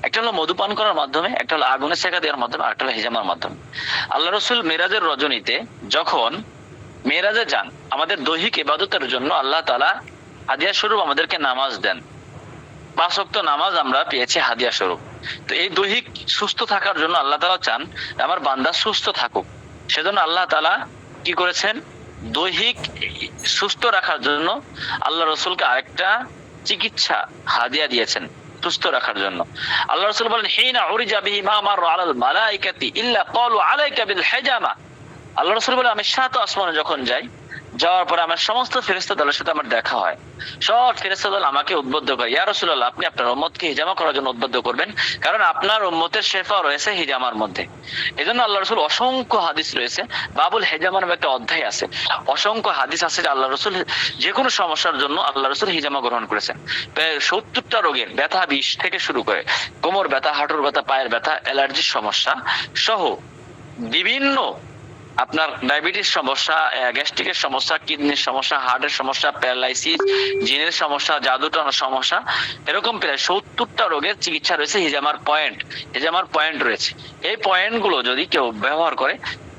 একটা হলো মধুপান করার মাধ্যমে, একটা হলো আগুনে সেকা দেওয়ার মাধ্যমে, আর একটা হলো হিজামার মাধ্যমে। আল্লাহ রাসূল মেরাজের রজনীতে যখন মেরাজে যান, আমাদের দৈহিক ইবাদতের জন্য আল্লাহ তাআলা হাদিয়া স্বরূপ আমাদেরকে নামাজ দেন। 5 ওয়াক্ত নামাজ আমরা পেয়েছি হাদিয়া স্বরূপ। তো এই দৈহিক সুস্থ থাকার জন্য আল্লাহ তাআলা চান আমার বান্দা সুস্থ থাকুক। সেজন্য আল্লাহ তাআলা কি করেছেন? দৈহিক সুস্থ রাখার জন্য আল্লাহ রাসূলকে আরেকটা চিকিৎসা হাদিয়া দিয়েছেন সুস্থ রাখার জন্য। আল্লাহ রাসূল বলেন, হিনা উরিজা বিহি মা মার আলাল মালাইকাতি ইল্লা ক্বালু আলাইকা বিল হিজামা। আল্লাহ রাসূল বলেন, আমি 7 আসমানে যখন যাই, যাওয়ার পরে আমার সমস্ত ফেরেশতা দলের সাথে আমার দেখা হয়। সব ফেরেশতা দল আমাকে উদ্বুদ্ধ করে, ইয়া রাসূলুল্লাহ, আপনি আপনার উম্মতকে হিজামা করার জন্য উদ্বুদ্ধ করবেন, কারণ আপনার উম্মতের শেফা রয়েছে হিজামার মধ্যে। এজন্য আল্লাহ রাসূল অসংখ্য হাদিস রয়েছে, বাবুল হিজামা নামে একটা অধ্যায় আছে। অসংখ্য হাদিস আছে যে আল্লাহ রাসূল যে কোনো সমস্যার জন্য আল্লাহ রাসূল হিজামা গ্রহণ করেছেন। 70টা রোগের ব্যথা, বিষ থেকে শুরু করে কোমর ব্যথা, হাঁটুর ব্যথা, পায়ের ব্যথা, অ্যালার্জির সমস্যা সহ বিভিন্ন, আপনার ডায়াবেটিস সমস্যা, গ্যাস্ট্রিকের সমস্যা, কিডনির সমস্যা, হার্টের সমস্যা, প্যারালাইসিস, জিনের সমস্যা, জাদুটনার সমস্যা, এরকম প্রায় 70টা রোগের চিকিৎসা রয়েছে। হিজামার পয়েন্ট রয়েছে। এই পয়েন্টগুলো যদি কেউ ব্যবহার করে,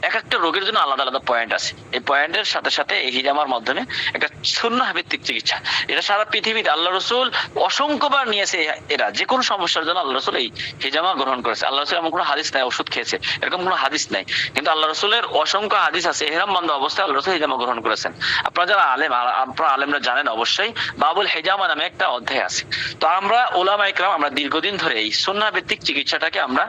এক একটা রোগের জন্য আলাদা আলাদা পয়েন্ট আছে। এই পয়েন্টের সাথে সাথে এই হিজামার মাধ্যমে একটা সুন্নাহ ভিত্তিক চিকিৎসা, এটা সারা পৃথিবীতে আল্লাহ রসুল অসংখ্যবার নিয়েছে। এরা যে কোনো সমস্যার জন্য আল্লাহ রসুল এই হিজামা গ্রহণ করেছে। আল্লাহ রসুল এমন কোনো হাদিস নাই ওষুধ খেয়েছে, এরকম কোনো হাদিস নাই, কিন্তু আল্লাহ রসুলের অসংখ্য হাদিস আছে এহরাম বন্ধ অবস্থায় আল্লাহ রসুল হিজামা গ্রহণ করেছেন। আপনারা যারা আলেম, আপনারা আলেমরা জানেন অবশ্যই, বাবুল হিজামা নামে একটা অধ্যায় আছে। তো আমরা ওলামা ইকরাম আমরা দীর্ঘদিন ধরে এই সুন্নাহ ভিত্তিক চিকিৎসাটাকে আমরা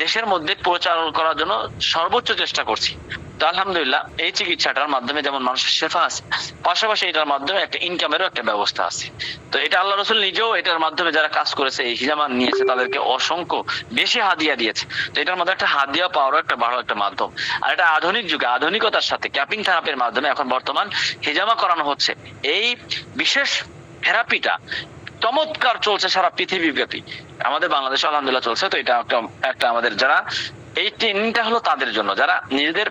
দেশের মধ্যে প্রচার করার জন্য সর্বোচ্চ চেষ্টা করছি। তো আলহামদুলিল্লাহ এই চিকিৎসাটার মাধ্যমে যেমন মানুষের শেফা আছে, পাশাপাশি এটার মাধ্যমে একটা ইনকামেরও একটা ব্যবস্থা আছে। তো এটা আল্লাহ রসুল নিজেও এটার মাধ্যমে যারা কাজ করেছে, এই হিজামা নিয়েছে, তাদেরকে অসংখ্য বেশি হাদিয়া দিয়েছে। তো এটার মধ্যে একটা হাদিয়া পাওয়ারও একটা ভালো একটা মাধ্যম। আর এটা আধুনিক যুগে আধুনিকতার সাথে ক্যাপিং থেরাপির মাধ্যমে এখন বর্তমান হিজামা করানো হচ্ছে। এই বিশেষ থেরাপিটা চমৎকার চলছে সারা পৃথিবী ব্যাপী, আমাদের বাংলাদেশে আলহামদুলিল্লাহ চলছে। তো এটা একটা আমাদের যারা এই ট্রেনিংটা হলো তাদের জন্য যারা নিজেদের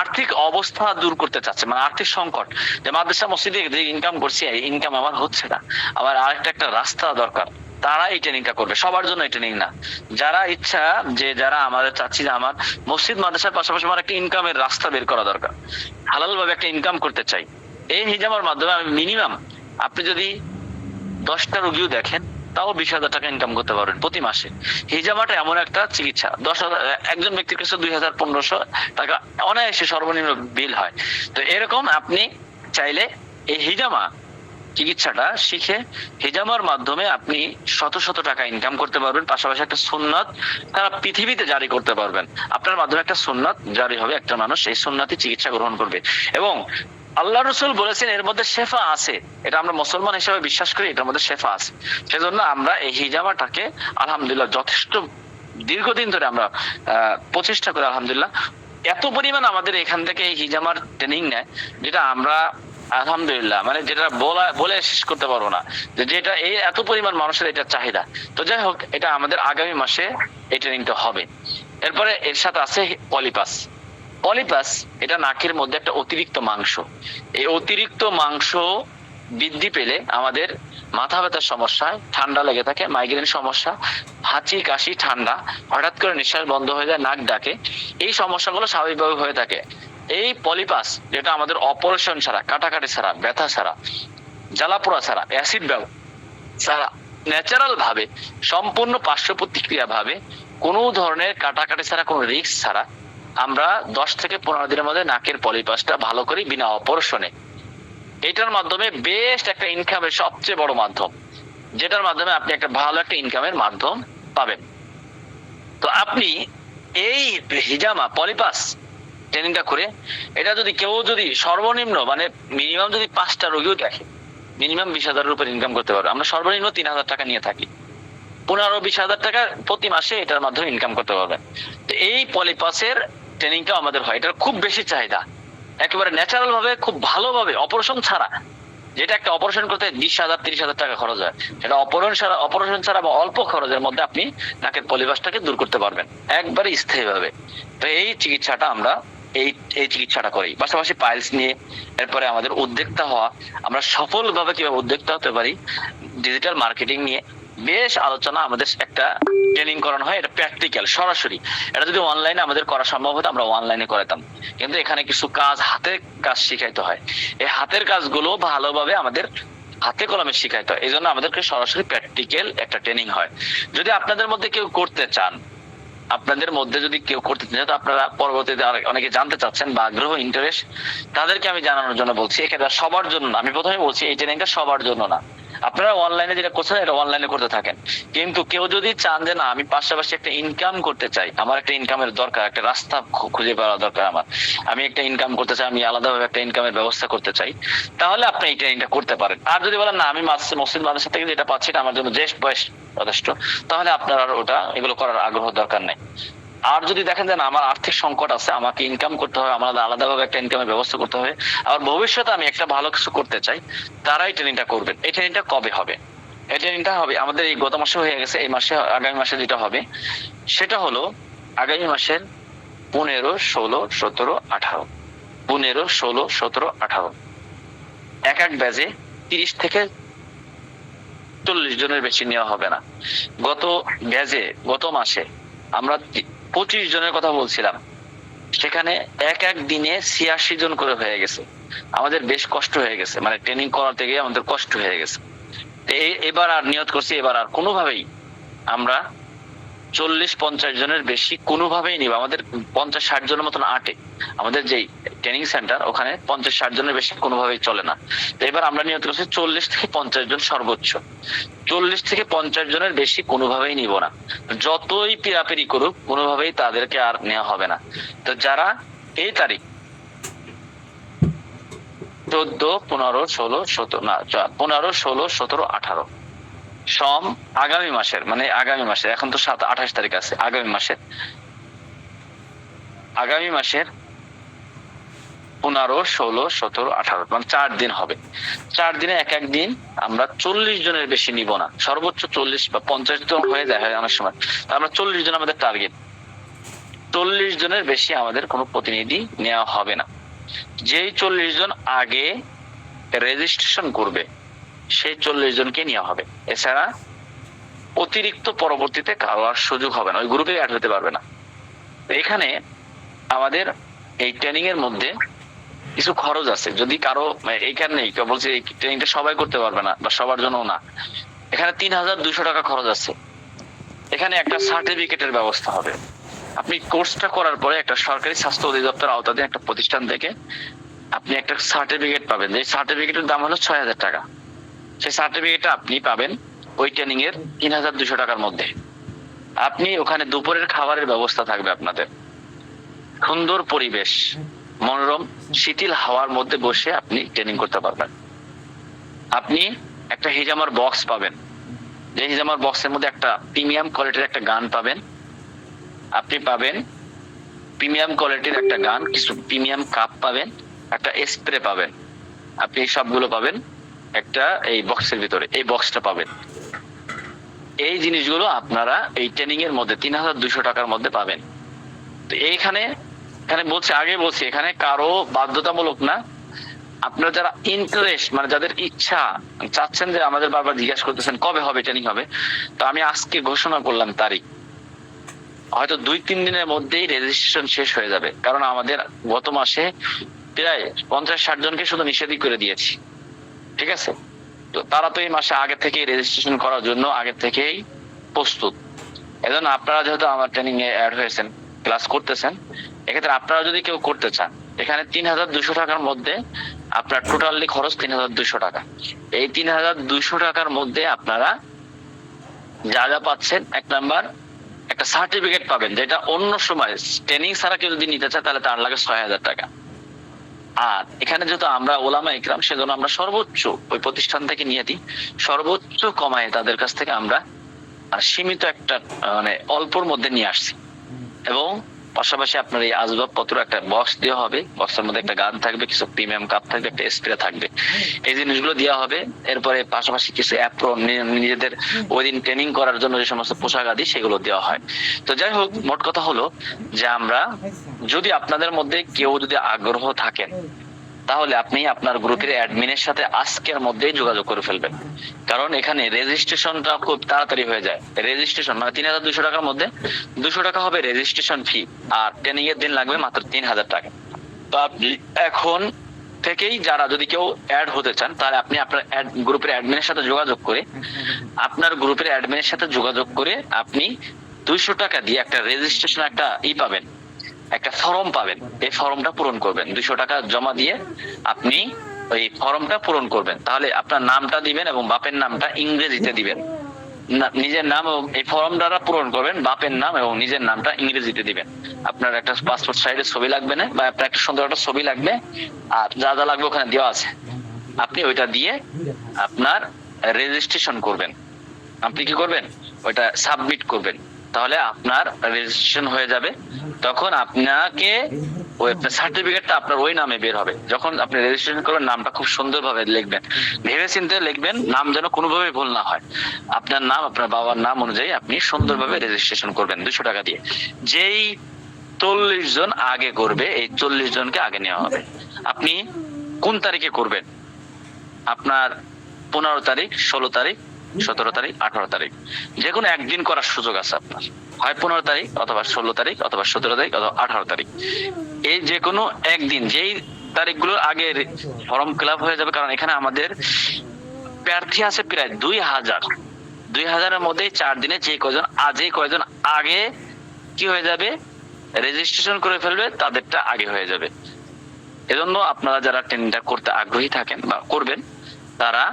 আর্থিক অবস্থা দূর করতে চাচ্ছে, মানে আর্থিক সংকট, যে মাদ্রাসা মসজিদে যে ইনকাম করছি এই ইনকাম আমার হচ্ছে না, আবার আরেকটা একটা রাস্তা দরকার, তারা এই ট্রেনিংটা করবে। সবার জন্য এই ট্রেনিং না, যারা ইচ্ছা যে যারা আমাদের চাচ্ছি যে আমার মসজিদ মাদ্রাসার পাশাপাশি আমার একটা ইনকামের রাস্তা বের করা দরকার, হালাল ভাবে একটা ইনকাম করতে চাই, এই হিজামার মাধ্যমে আমি মিনিমাম আপনি যদি 10টা রোগীও দেখেন তাও 20,000 টাকা ইনকাম করতে পারবেন প্রতি মাসে। হিজামাটা এমন একটা চিকিৎসা, 10,000 একজন ব্যক্তির কাছে 2,000-1,500 টাকা অনায়াসে সর্বনিম্ন বিল হয়। তো এরকম আপনি চাইলে এই হিজামা চিকিৎসাটা শিখে হিজামার মাধ্যমে আপনি শত শত টাকা ইনকাম করতে পারবেন, পাশাপাশি একটা সুন্নাত তারা পৃথিবীতে জারি করতে পারবেন। আপনার মাধ্যমে একটা সুন্নাত জারি হবে, একটা মানুষ এই সুন্নাতি চিকিৎসা গ্রহণ করবে। এবং আল্লাহ রসুল বলেছেন এর মধ্যে শেফা আছে, এটা আমরা মুসলমান হিসেবে বিশ্বাস করি, এটার মধ্যে শেফা আছে। সেজন্য আমরা এই হিজামাটাকে আলহামদুলিল্লাহ যথেষ্ট দীর্ঘদিন ধরে আমরা প্রচেষ্টা করি। আলহামদুলিল্লাহ এত পরিমাণ আমাদের এখান থেকে এই হিজামার ট্রেনিং নেয়, যেটা আমরা আলহামদুলিল্লাহ মানে যেটা বলে শেষ করতে পারবো না, যেটা এই এত পরিমাণ মানুষের এটা চাহিদা। তো যাই হোক, এটা আমাদের আগামী মাসে এই ট্রেনিংটা হবে। এরপরে এর সাথে আছে পলিপাস। পলিপাস এটা নাকের মধ্যে একটা অতিরিক্ত মাংস। এই অতিরিক্ত মাংস বৃদ্ধি পেলে আমাদের মাথা ব্যথার সমস্যা, ঠান্ডা লেগে থাকে, মাইগ্রেন সমস্যা, হাঁচি কাশি ঠান্ডা, হঠাৎ করে নিঃশ্বাস বন্ধ হয়ে যায়, নাক ডাকে, এই সমস্যাগুলো স্বাভাবিকভাবে হয়ে থাকে। এই পলিপাস যেটা আমাদের অপারেশন ছাড়া, কাটাকাটি ছাড়া, ব্যথা ছাড়া, জ্বালাপোড়া ছাড়া, অ্যাসিড ছাড়া, ন্যাচারাল ভাবে সম্পূর্ণ পার্শ্ব প্রতিক্রিয়া ভাবে কোনো ধরনের কাটাকাটি ছাড়া, কোনো রিস্ক ছাড়া আমরা 10 থেকে 15 দিনের মধ্যে নাকের পলিপাসটা ভালো করি বিনা অপারেশনে। এটার মাধ্যমে বেস্ট একটা ইনকামের সবচেয়ে বড় মাধ্যম, যেটার মাধ্যমে আপনি একটা ভালো একটা ইনকামের মাধ্যম পাবেন। তো আপনি এই হিজামা পলিপাস ট্রেনিংটা করে এটা যদি কেউ যদি সর্বনিম্ন মানে মিনিমাম যদি 5টা রোগীও দেখে, মিনিমাম 20,000-এর উপর ইনকাম করতে পারবে। আমরা সর্বনিম্ন 3,000 টাকা নিয়ে থাকি, 15-20,000 টাকা প্রতি মাসে এটার মাধ্যমে ইনকাম করতে পারবেন। তো এই পলিপাসের ট্রেনিংটা আমাদের হয়, এটার খুব বেশি চাহিদা, একেবারে ন্যাচারাল ভাবে খুব ভালোভাবে অপারেশন ছাড়া, যেটা একটা অপারেশন করতে 20,000-30,000 টাকা খরচ হয়, সেটা অপারেশন ছাড়া বা অল্প খরচের মধ্যে আপনি নাকের পলিপাসটাকে দূর করতে পারবেন একবারে স্থায়ী ভাবে। তো এই চিকিৎসাটা আমরা এই চিকিৎসাটা করি। পাশাপাশি পাইলস নিয়ে, এরপরে আমাদের উদ্যোক্তা হওয়া, আমরা সফলভাবে কিভাবে উদ্যোক্তা হতে পারি, ডিজিটাল মার্কেটিং নিয়ে বেশ আলোচনা, আমাদের একটা ট্রেনিং করানো হয়, এটা প্র্যাকটিক্যাল সরাসরি। এটা যদি অনলাইনে আমাদের করা সম্ভব হতো আমরা অনলাইনে করাতাম, কিন্তু এখানে কিছু কাজ, হাতের কাজ শিখাইতে হয়। এই হাতের কাজগুলো ভালোভাবে আমাদের হাতে কলমে শিখাইতে হয়, এই জন্য আমাদেরকে সরাসরি প্র্যাকটিক্যাল একটা ট্রেনিং হয়। যদি আপনাদের মধ্যে কেউ করতে চান, আপনাদের মধ্যে যদি কেউ করতে চান, যেহেতু আপনারা পরবর্তীতে অনেকে জানতে চাচ্ছেন বা আগ্রহ ইন্টারেস্ট, তাদেরকে আমি জানানোর জন্য বলছি, এখানে সবার জন্য না। আমি প্রথমে বলছি এই ট্রেনিংটা সবার জন্য না, আপনারা অনলাইনে যেটা করছেন এটা অনলাইনে করতে থাকেন। কিন্তু কেউ যদি চান যে না আমি পাশাপাশি একটা ইনকাম করতে চাই, আমার একটা ইনকামের দরকার, একটা রাস্তা খুঁজে পাওয়া দরকার, আমি একটা ইনকাম করতে চাই, আমি আলাদাভাবে একটা ইনকামের ব্যবস্থা করতে চাই, তাহলে আপনি এই ট্রেনিংটা করতে পারেন। আর যদি বলেন না আমি মসজিদ মাদ্রাসা থেকে যেটা পাচ্ছি এটা আমার জন্য বয়স যথেষ্ট, তাহলে আপনার আর এগুলো করার আগ্রহ দরকার নেই। আর যদি দেখেন যে না আমার আর্থিক সংকট আছে, আমাকে ইনকাম করতে হবে, আমার আলাদাভাবে একটা ইনকামের ব্যবস্থা করতে হবে, আর ভবিষ্যতে আমি একটা ভালো কিছু করতে চাই, তারাই ট্রেনিংটা করবেন। এই ট্রেনিংটা কবে হবে? এই ট্রেনিংটা হবে আমাদের এই গত মাসে হয়ে গেছে, এই মাসে আগামী মাসে যেটা হবে সেটা হলো আগামী মাসের 15, 16, 17, 18, 15, 16, 17, 18 এক ব্যাচে 30 থেকে 40 জনের বেশি নেওয়া হবে না। গত মাসে আমরা 25 জনের কথা বলছিলাম, সেখানে এক এক দিনে 86 জন করে হয়ে গেছে। আমাদের বেশ কষ্ট হয়ে গেছে, মানে ট্রেনিং করাতে গিয়ে আমাদের কষ্ট হয়ে গেছে। এবার আর নিয়ত করছি, এবার আর কোনোভাবেই আমরা 40-50 জনের বেশি কোনোভাবেই নিব। আমাদের 50-60 জনের মতন আটে আমাদের যেই ট্রেনিং সেন্টার, ওখানে 50-60 জনের বেশি কোনোভাবেই চলে না। তো এবার আমরা নিয়ত করছি 40-50 জন সর্বোচ্চ, 40-50 জনের বেশি কোনোভাবেই নিব না। যতই পিরাপিরি করুক কোনোভাবেই তাদেরকে আর নেওয়া হবে না। তো যারা এই তারিখ 14, 15, 16, 17 না 15, 16, 17, 18 সম আগামী মাসের, মানে আগামী মাসের, এখন তো 28 তারিখ আছে, আগামী মাসের 15, 16, 17, 18 মানে 4 দিন হবে। 4 দিনে এক এক দিন আমরা 40 জনের বেশি নিব না, সর্বোচ্চ 40 বা 50 জন হয়ে যায় অনেক সময়। আমরা 40 জন আমাদের টার্গেট, 40 জনের বেশি আমাদের কোনো প্রতিনিধি নেওয়া হবে না। যেই 40 জন আগে রেজিস্ট্রেশন করবে সেই 40 জনকে নেওয়া হবে। এছাড়া অতিরিক্ত পরবর্তীতে কারো আর সুযোগ হবে না, ওই গ্রুপে অ্যাড হতে পারবে না। এখানে আমাদের এই ট্রেনিং এর মধ্যে কিছু খরচ আছে। যদি কারো এইখানে নেই, কেউ বলছে এই ট্রেনিংটা সবাই করতে পারবে না বা সবার জন্য না, এখানে 3200 টাকা খরচ আছে। এখানে একটা সার্টিফিকেটের ব্যবস্থা হবে। আপনি কোর্সটা করার পরে একটা সরকারি স্বাস্থ্য অধিদপ্তর আওতাধীন একটা প্রতিষ্ঠান থেকে আপনি একটা সার্টিফিকেট পাবেন, যে সার্টিফিকেটের দাম হলো 6000 টাকা। সেই সার্টিফিকেটটা আপনি পাবেন ওই ট্রেনিং এর 3200 টাকার মধ্যে। আপনি ওখানে দুপুরের খাবারের ব্যবস্থা থাকবে, আপনাদের সুন্দর পরিবেশ, মনোরম শীতল হাওয়ার মধ্যে বসে আপনি ট্রেনিং করতে পারবেন। আপনি একটা হিজামার বক্স পাবেন, যে হিজামার বক্সের মধ্যে একটা প্রিমিয়াম কোয়ালিটির একটা গান পাবেন। আপনি পাবেন প্রিমিয়াম কোয়ালিটির একটা গান, কিছু প্রিমিয়াম কাপ পাবেন, একটা স্প্রে পাবেন। আপনি সবগুলো পাবেন একটা এই বক্সের ভিতরে, এই বক্সটা পাবেন। এই জিনিসগুলো আপনারা এই ট্রেনিং এর মধ্যে 3200 টাকার মধ্যে পাবেন। তো এখানে আগে বলছি এখানে কারো বাধ্যতামূলক না। আপনারা যারা ইন্টারেস্ট, মানে যাদের ইচ্ছা, চাচ্ছেন যে আমাদের বারবার জিজ্ঞাসা করতেছেন কবে হবে ট্রেনিং হবে, তো আমি আজকে ঘোষণা করলাম তারিখ। হয়তো 2-3 দিনের মধ্যেই রেজিস্ট্রেশন শেষ হয়ে যাবে, কারণ আমাদের গত মাসে প্রায় 50-60 জনকে শুধু নিষেধই করে দিয়েছি। ঠিক আছে, তো তারা তো এই মাসে আগে থেকেই রেজিস্ট্রেশন করার জন্য আগে থেকেই প্রস্তুত। এজন্য আপনারা যেহেতু আমার ট্রেনিং এ অ্যাড হয়েছেন, ক্লাস করতেছেন, এক্ষেত্রে আপনারা যদি কেউ করতে চান, এখানে 3200 টাকার মধ্যে আপনার টোটালি খরচ 3200 টাকা। এই 3200 টাকার মধ্যে আপনারা যা যা পাচ্ছেন, এক নাম্বার একটা সার্টিফিকেট পাবেন, যেটা অন্য সময় ট্রেনিং ছাড়া কেউ যদি নিতে চায় তাহলে তার লাগে 6000 টাকা। আর এখানে যেহেতু আমরা ওলামা ইকরাম, সেজন্য আমরা সর্বোচ্চ ওই প্রতিষ্ঠান থেকে নিয়ে দিই, সর্বোচ্চ কমায় তাদের কাছ থেকে আমরা আর সীমিত একটা মানে অল্পর মধ্যে নিয়ে আসছি। এবং পাশাপাশি আপনার এই আসবাবপত্র একটা বক্স দেওয়া হবে, বক্সের মধ্যে একটা গান থাকবে, কিছু প্রিমিয়াম কাপ থাকবে, একটা স্প্রে থাকবে, এই জিনিসগুলো দেওয়া হবে। এরপরে পাশাপাশি কিছু অ্যাপ্রন, নিজেদের ওই দিন ট্রেনিং করার জন্য যে সমস্ত পোশাক আদি সেগুলো দেওয়া হয়। তো যাই হোক, মোট কথা হলো যে আমরা, যদি আপনাদের মধ্যে কেউ যদি আগ্রহ থাকেন, তাহলে আপনি আপনার গ্রুপের অ্যাডমিনের সাথে আজকের মধ্যেই যোগাযোগ করে ফেলবেন। কারণ এখানে রেজিস্ট্রেশনটা খুব তাড়াতাড়ি হয়ে যায়। রেজিস্ট্রেশন মানে 3200 টাকার মধ্যে 200 টাকা হবে রেজিস্ট্রেশন ফি, আর ট্রেনিং এর দিন লাগবে মাত্র 3000 টাকা। তো আপনি এখন থেকেই যারা যদি কেউ অ্যাড হতে চান, তাহলে আপনি আপনার গ্রুপের অ্যাডমিনের সাথে যোগাযোগ করে, আপনি 200 টাকা দিয়ে একটা রেজিস্ট্রেশন একটা পাবেন, একটা ফর্ম পাবেন। এই ফর্মটা পূরণ করবেন, 200 টাকা জমা দিয়ে আপনি ওই ফর্মটা পূরণ করবেন। তাহলে আপনার নামটা দিবেন এবং বাপের নামটা ইংরেজিতে দিবেন, নিজের নাম এবং এই ফর্ম দ্বারা পূরণ করবেন, বাপের নাম এবং নিজের নামটা ইংরেজিতে দিবেন। আপনার একটা পাসপোর্ট সাইজের ছবি লাগবে না, বা আপনার একটা সুন্দর একটা ছবি লাগবে, আর যা যা লাগবে ওখানে দেওয়া আছে। আপনি ওইটা দিয়ে আপনার রেজিস্ট্রেশন করবেন। আপনি কি করবেন, ওইটা সাবমিট করবেন, তাহলে আপনার রেজিস্ট্রেশন হয়ে যাবে। তখন আপনাকে ওই সার্টিফিকেটটা আপনার ওই নামে বের হবে। যখন আপনি রেজিস্ট্রেশন করবেন, নামটা খুব সুন্দরভাবে লিখবেন, ভেবে চিন্তে লিখবেন, নাম যেন কোনোভাবে ভুল না হয়। আপনার নাম আপনার বাবার নাম অনুযায়ী আপনি সুন্দরভাবে রেজিস্ট্রেশন করবেন 200 টাকা দিয়ে। যেই 40 জন আগে করবে, এই 40 জনকে আগে নেওয়া হবে। আপনি কোন তারিখে করবেন? আপনার 15 তারিখ, 16 তারিখ 17 তারিখ, 18 তারিখ, যে কোনো একদিন করার সুযোগ আছে আপনার, হয় 15 তারিখ অথবা 16 তারিখ অথবা 17 তারিখ অথবা 18 তারিখ। এই যে কোনো একদিন, যেই তারিখগুলোর আগে ফর্ম ফিল আপ হয়ে যাবে, কারণ এখানে আমাদের প্রার্থী আছে প্রায় 2000। 2000-এর মধ্যে 4 দিনে যে কয়জন আগে কি হয়ে যাবে, রেজিস্ট্রেশন করে ফেলবে, তাদেরটা আগে হয়ে যাবে। এজন্য আপনারা যারা ট্রেনিংটা করতে আগ্রহী থাকেন বা করবেন, তারা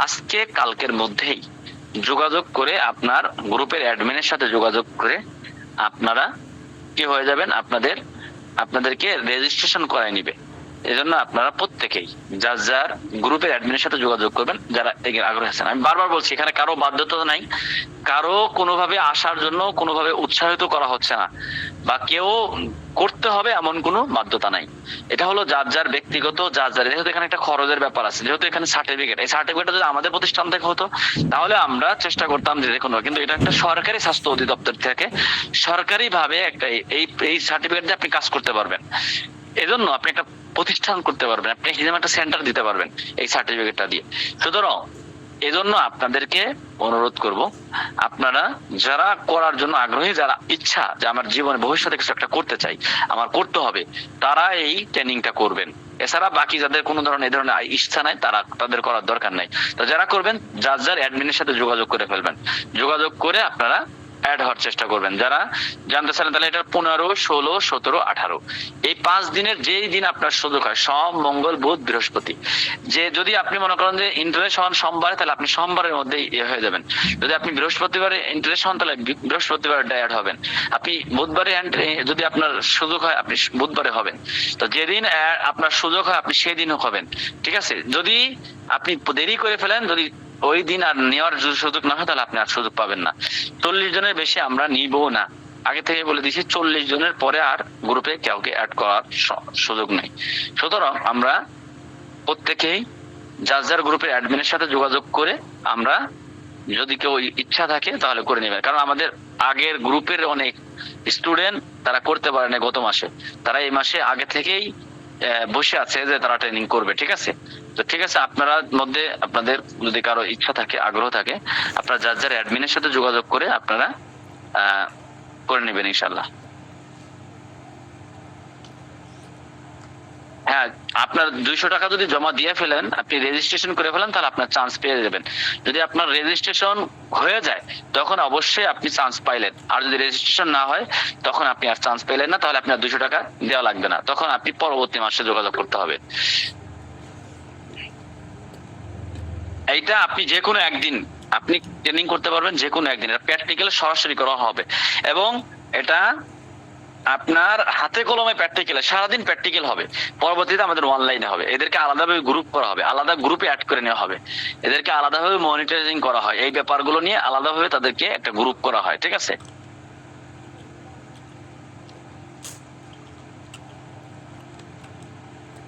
আজকে কালকের মধ্যেই যোগাযোগ করে আপনার গ্রুপের অ্যাডমিনের সাথে যোগাযোগ করে আপনারা কি হয়ে যাবেন, আপনাদেরকে রেজিস্ট্রেশন করায় নিবে। এজন্য আপনারা প্রত্যেকেই যার যার গ্রুপের অ্যাডমিনের সাথে যোগাযোগ করবেন যারা আগ্রহী আছেন। আমি বারবার বলছি, এখানে কারো বাধ্যতা নাই, কারো কোনোভাবে আসার জন্য কোনোভাবে উৎসাহিত করা হচ্ছে না, বা কেউ করতে হবে এমন কোনো বাধ্যতা নাই। এটা হলো যার যার ব্যক্তিগত, যার যার, যেহেতু এখানে একটা খরচের ব্যাপার আছে, যেহেতু এখানে সার্টিফিকেট, এই সার্টিফিকেটটা যদি আমাদের প্রতিষ্ঠান থেকে হতো তাহলে আমরা চেষ্টা করতাম যে দেখুন, কিন্তু এটা একটা সরকারি স্বাস্থ্য অধিদপ্তর থেকে সরকারি ভাবে একটা এই সার্টিফিকেট দিয়ে আপনি কাজ করতে পারবেন। এজন্য আপনি একটা প্রতিষ্ঠান করতে পারবেন, আপনি হিজাম একটা সেন্টার দিতে পারবেন এই সার্টিফিকেটটা দিয়ে। সুতরাং এজন্য আপনাদেরকে অনুরোধ করব, আপনারা যারা করার জন্য আগ্রহী, যারা ইচ্ছা যে আমার জীবনে ভবিষ্যতে কিছু একটা করতে চাই, আমার করতে হবে, তারা এই ট্রেনিংটা করবেন। এছাড়া বাকি যাদের কোনো ধরনের এই ধরনের ইচ্ছা নাই, তাদের করার দরকার নাই। তো যারা করবেন, যার যার অ্যাডমিনের সাথে যোগাযোগ করে ফেলবেন, যোগাযোগ করে আপনারা অ্যাড হওয়ার চেষ্টা করবেন। যারা জানতে চান তাহলে এটা 15, 16, 17, 18 এই 5 দিনের যেই দিন আপনার সুযোগ হয়, সোম, মঙ্গল, বুধ, বৃহস্পতি। যে যদি আপনি মনে করেন যে ইন্টারেস্ট হন সোমবারে, তাহলে আপনি সোমবারের মধ্যে হয়ে যাবেন। যদি আপনি বৃহস্পতিবারে ইন্টারেস্ট হন, তাহলে বৃহস্পতিবার অ্যাড হবেন। আপনি বুধবারে যদি আপনার সুযোগ হয়, আপনি বুধবারে হবেন। তো যেদিন আপনার সুযোগ হয় আপনি সেদিনও হবেন, ঠিক আছে? যদি আপনি দেরি করে ফেলেন, যদি ওই দিন আর নেওয়ার সুযোগ না হয়, তাহলে আপনি আর সুযোগ পাবেন না। 40 জনের বেশি আমরা নিব না, আগে থেকে বলে দিয়েছি। 40 জনের পরে আর গ্রুপে কাউকে অ্যাড করার সুযোগ নেই। সুতরাং আমরা প্রত্যেকেই যার যার গ্রুপের অ্যাডমিনের সাথে যোগাযোগ করে, আমরা যদি কেউ ইচ্ছা থাকে তাহলে করে নেবেন। কারণ আমাদের আগের গ্রুপের অনেক স্টুডেন্ট তারা করতে পারে না গত মাসে, তারা এই মাসে আগে থেকেই বসে আছে যে তারা ট্রেনিং করবে, ঠিক আছে? তো ঠিক আছে, আপনারা মধ্যে আপনাদের যদি কারো ইচ্ছা থাকে, আগ্রহ থাকে, আপনারা যার যার অ্যাডমিনের সাথে যোগাযোগ করে আপনারা করে নেবেন ইনশাল্লাহ। হ্যাঁ, আপনার 200 টাকা যদি জমা দিয়ে ফেলেন, আপনি রেজিস্ট্রেশন করে ফেলেন, তাহলে আপনার চান্স পেয়ে যাবেন। যদি আপনার রেজিস্ট্রেশন হয়ে যায় তখন অবশ্যই আপনি চান্স পাইলেন, আর যদি রেজিস্ট্রেশন না হয় তখন আপনি আর চান্স পেলেন না, তাহলে আপনার 200 টাকা দেওয়া লাগবে না, তখন আপনি পরবর্তী মাসে যোগাযোগ করতে হবে। এইটা আপনি যে কোনো একদিন আপনি ট্রেনিং করতে পারবেন, যে কোনো একদিন। এটা প্র্যাকটিক্যাল সরাসরি করা হবে, এবং এটা আপনার হাতে কলমে প্র্যাকটিক্যাল, সারাদিন প্র্যাকটিক্যাল হবে। পরবর্তীতে আমাদের অনলাইনে হবে। এদেরকে আলাদাভাবে গ্রুপ করা হবে, আলাদা গ্রুপে অ্যাড করে নেওয়া হবে, এদেরকে আলাদাভাবে মনিটরিং করা হয়, এই ব্যাপারগুলো নিয়ে আলাদাভাবে তাদেরকে একটা গ্রুপ করা হয়, ঠিক আছে?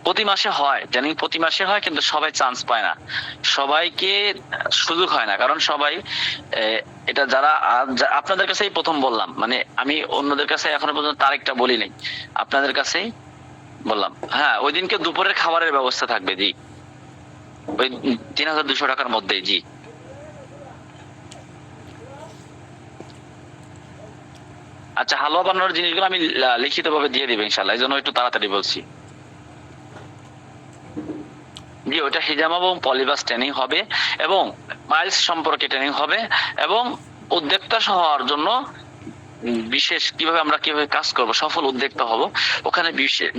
প্রতি মাসে হয় ট্রেনিং, প্রতি মাসে হয়, কিন্তু সবাই চান্স পায় না, সবাইকে সুযোগ হয় না, কারণ সবাই এটা যারা আপনাদের কাছেই প্রথম বললাম, মানে আমি অন্যদের কাছে এখনো পর্যন্ত তারিখটা বলি নাই, আপনাদের কাছেই বললাম। হ্যাঁ, ওই দিনকে দুপুরের খাবারের ব্যবস্থা থাকবে, জি, ওই 3200 টাকার মধ্যেই, জি। আচ্ছা, হালুয়া বানানোর জিনিসগুলো আমি লিখিত ভাবে দিয়ে দিবে ইনশাল্লাহ, এই জন্য একটু তাড়াতাড়ি বলছি। জি, ওটা হিজামা এবং পলিবাস ট্রেনিং হবে, এবং মাইলস সম্পর্কে ট্রেনিং হবে, এবং উদ্যোক্তা হওয়ার জন্য বিশেষ কিভাবে কাজ করব, সফল উদ্যোক্তা হব, ওখানে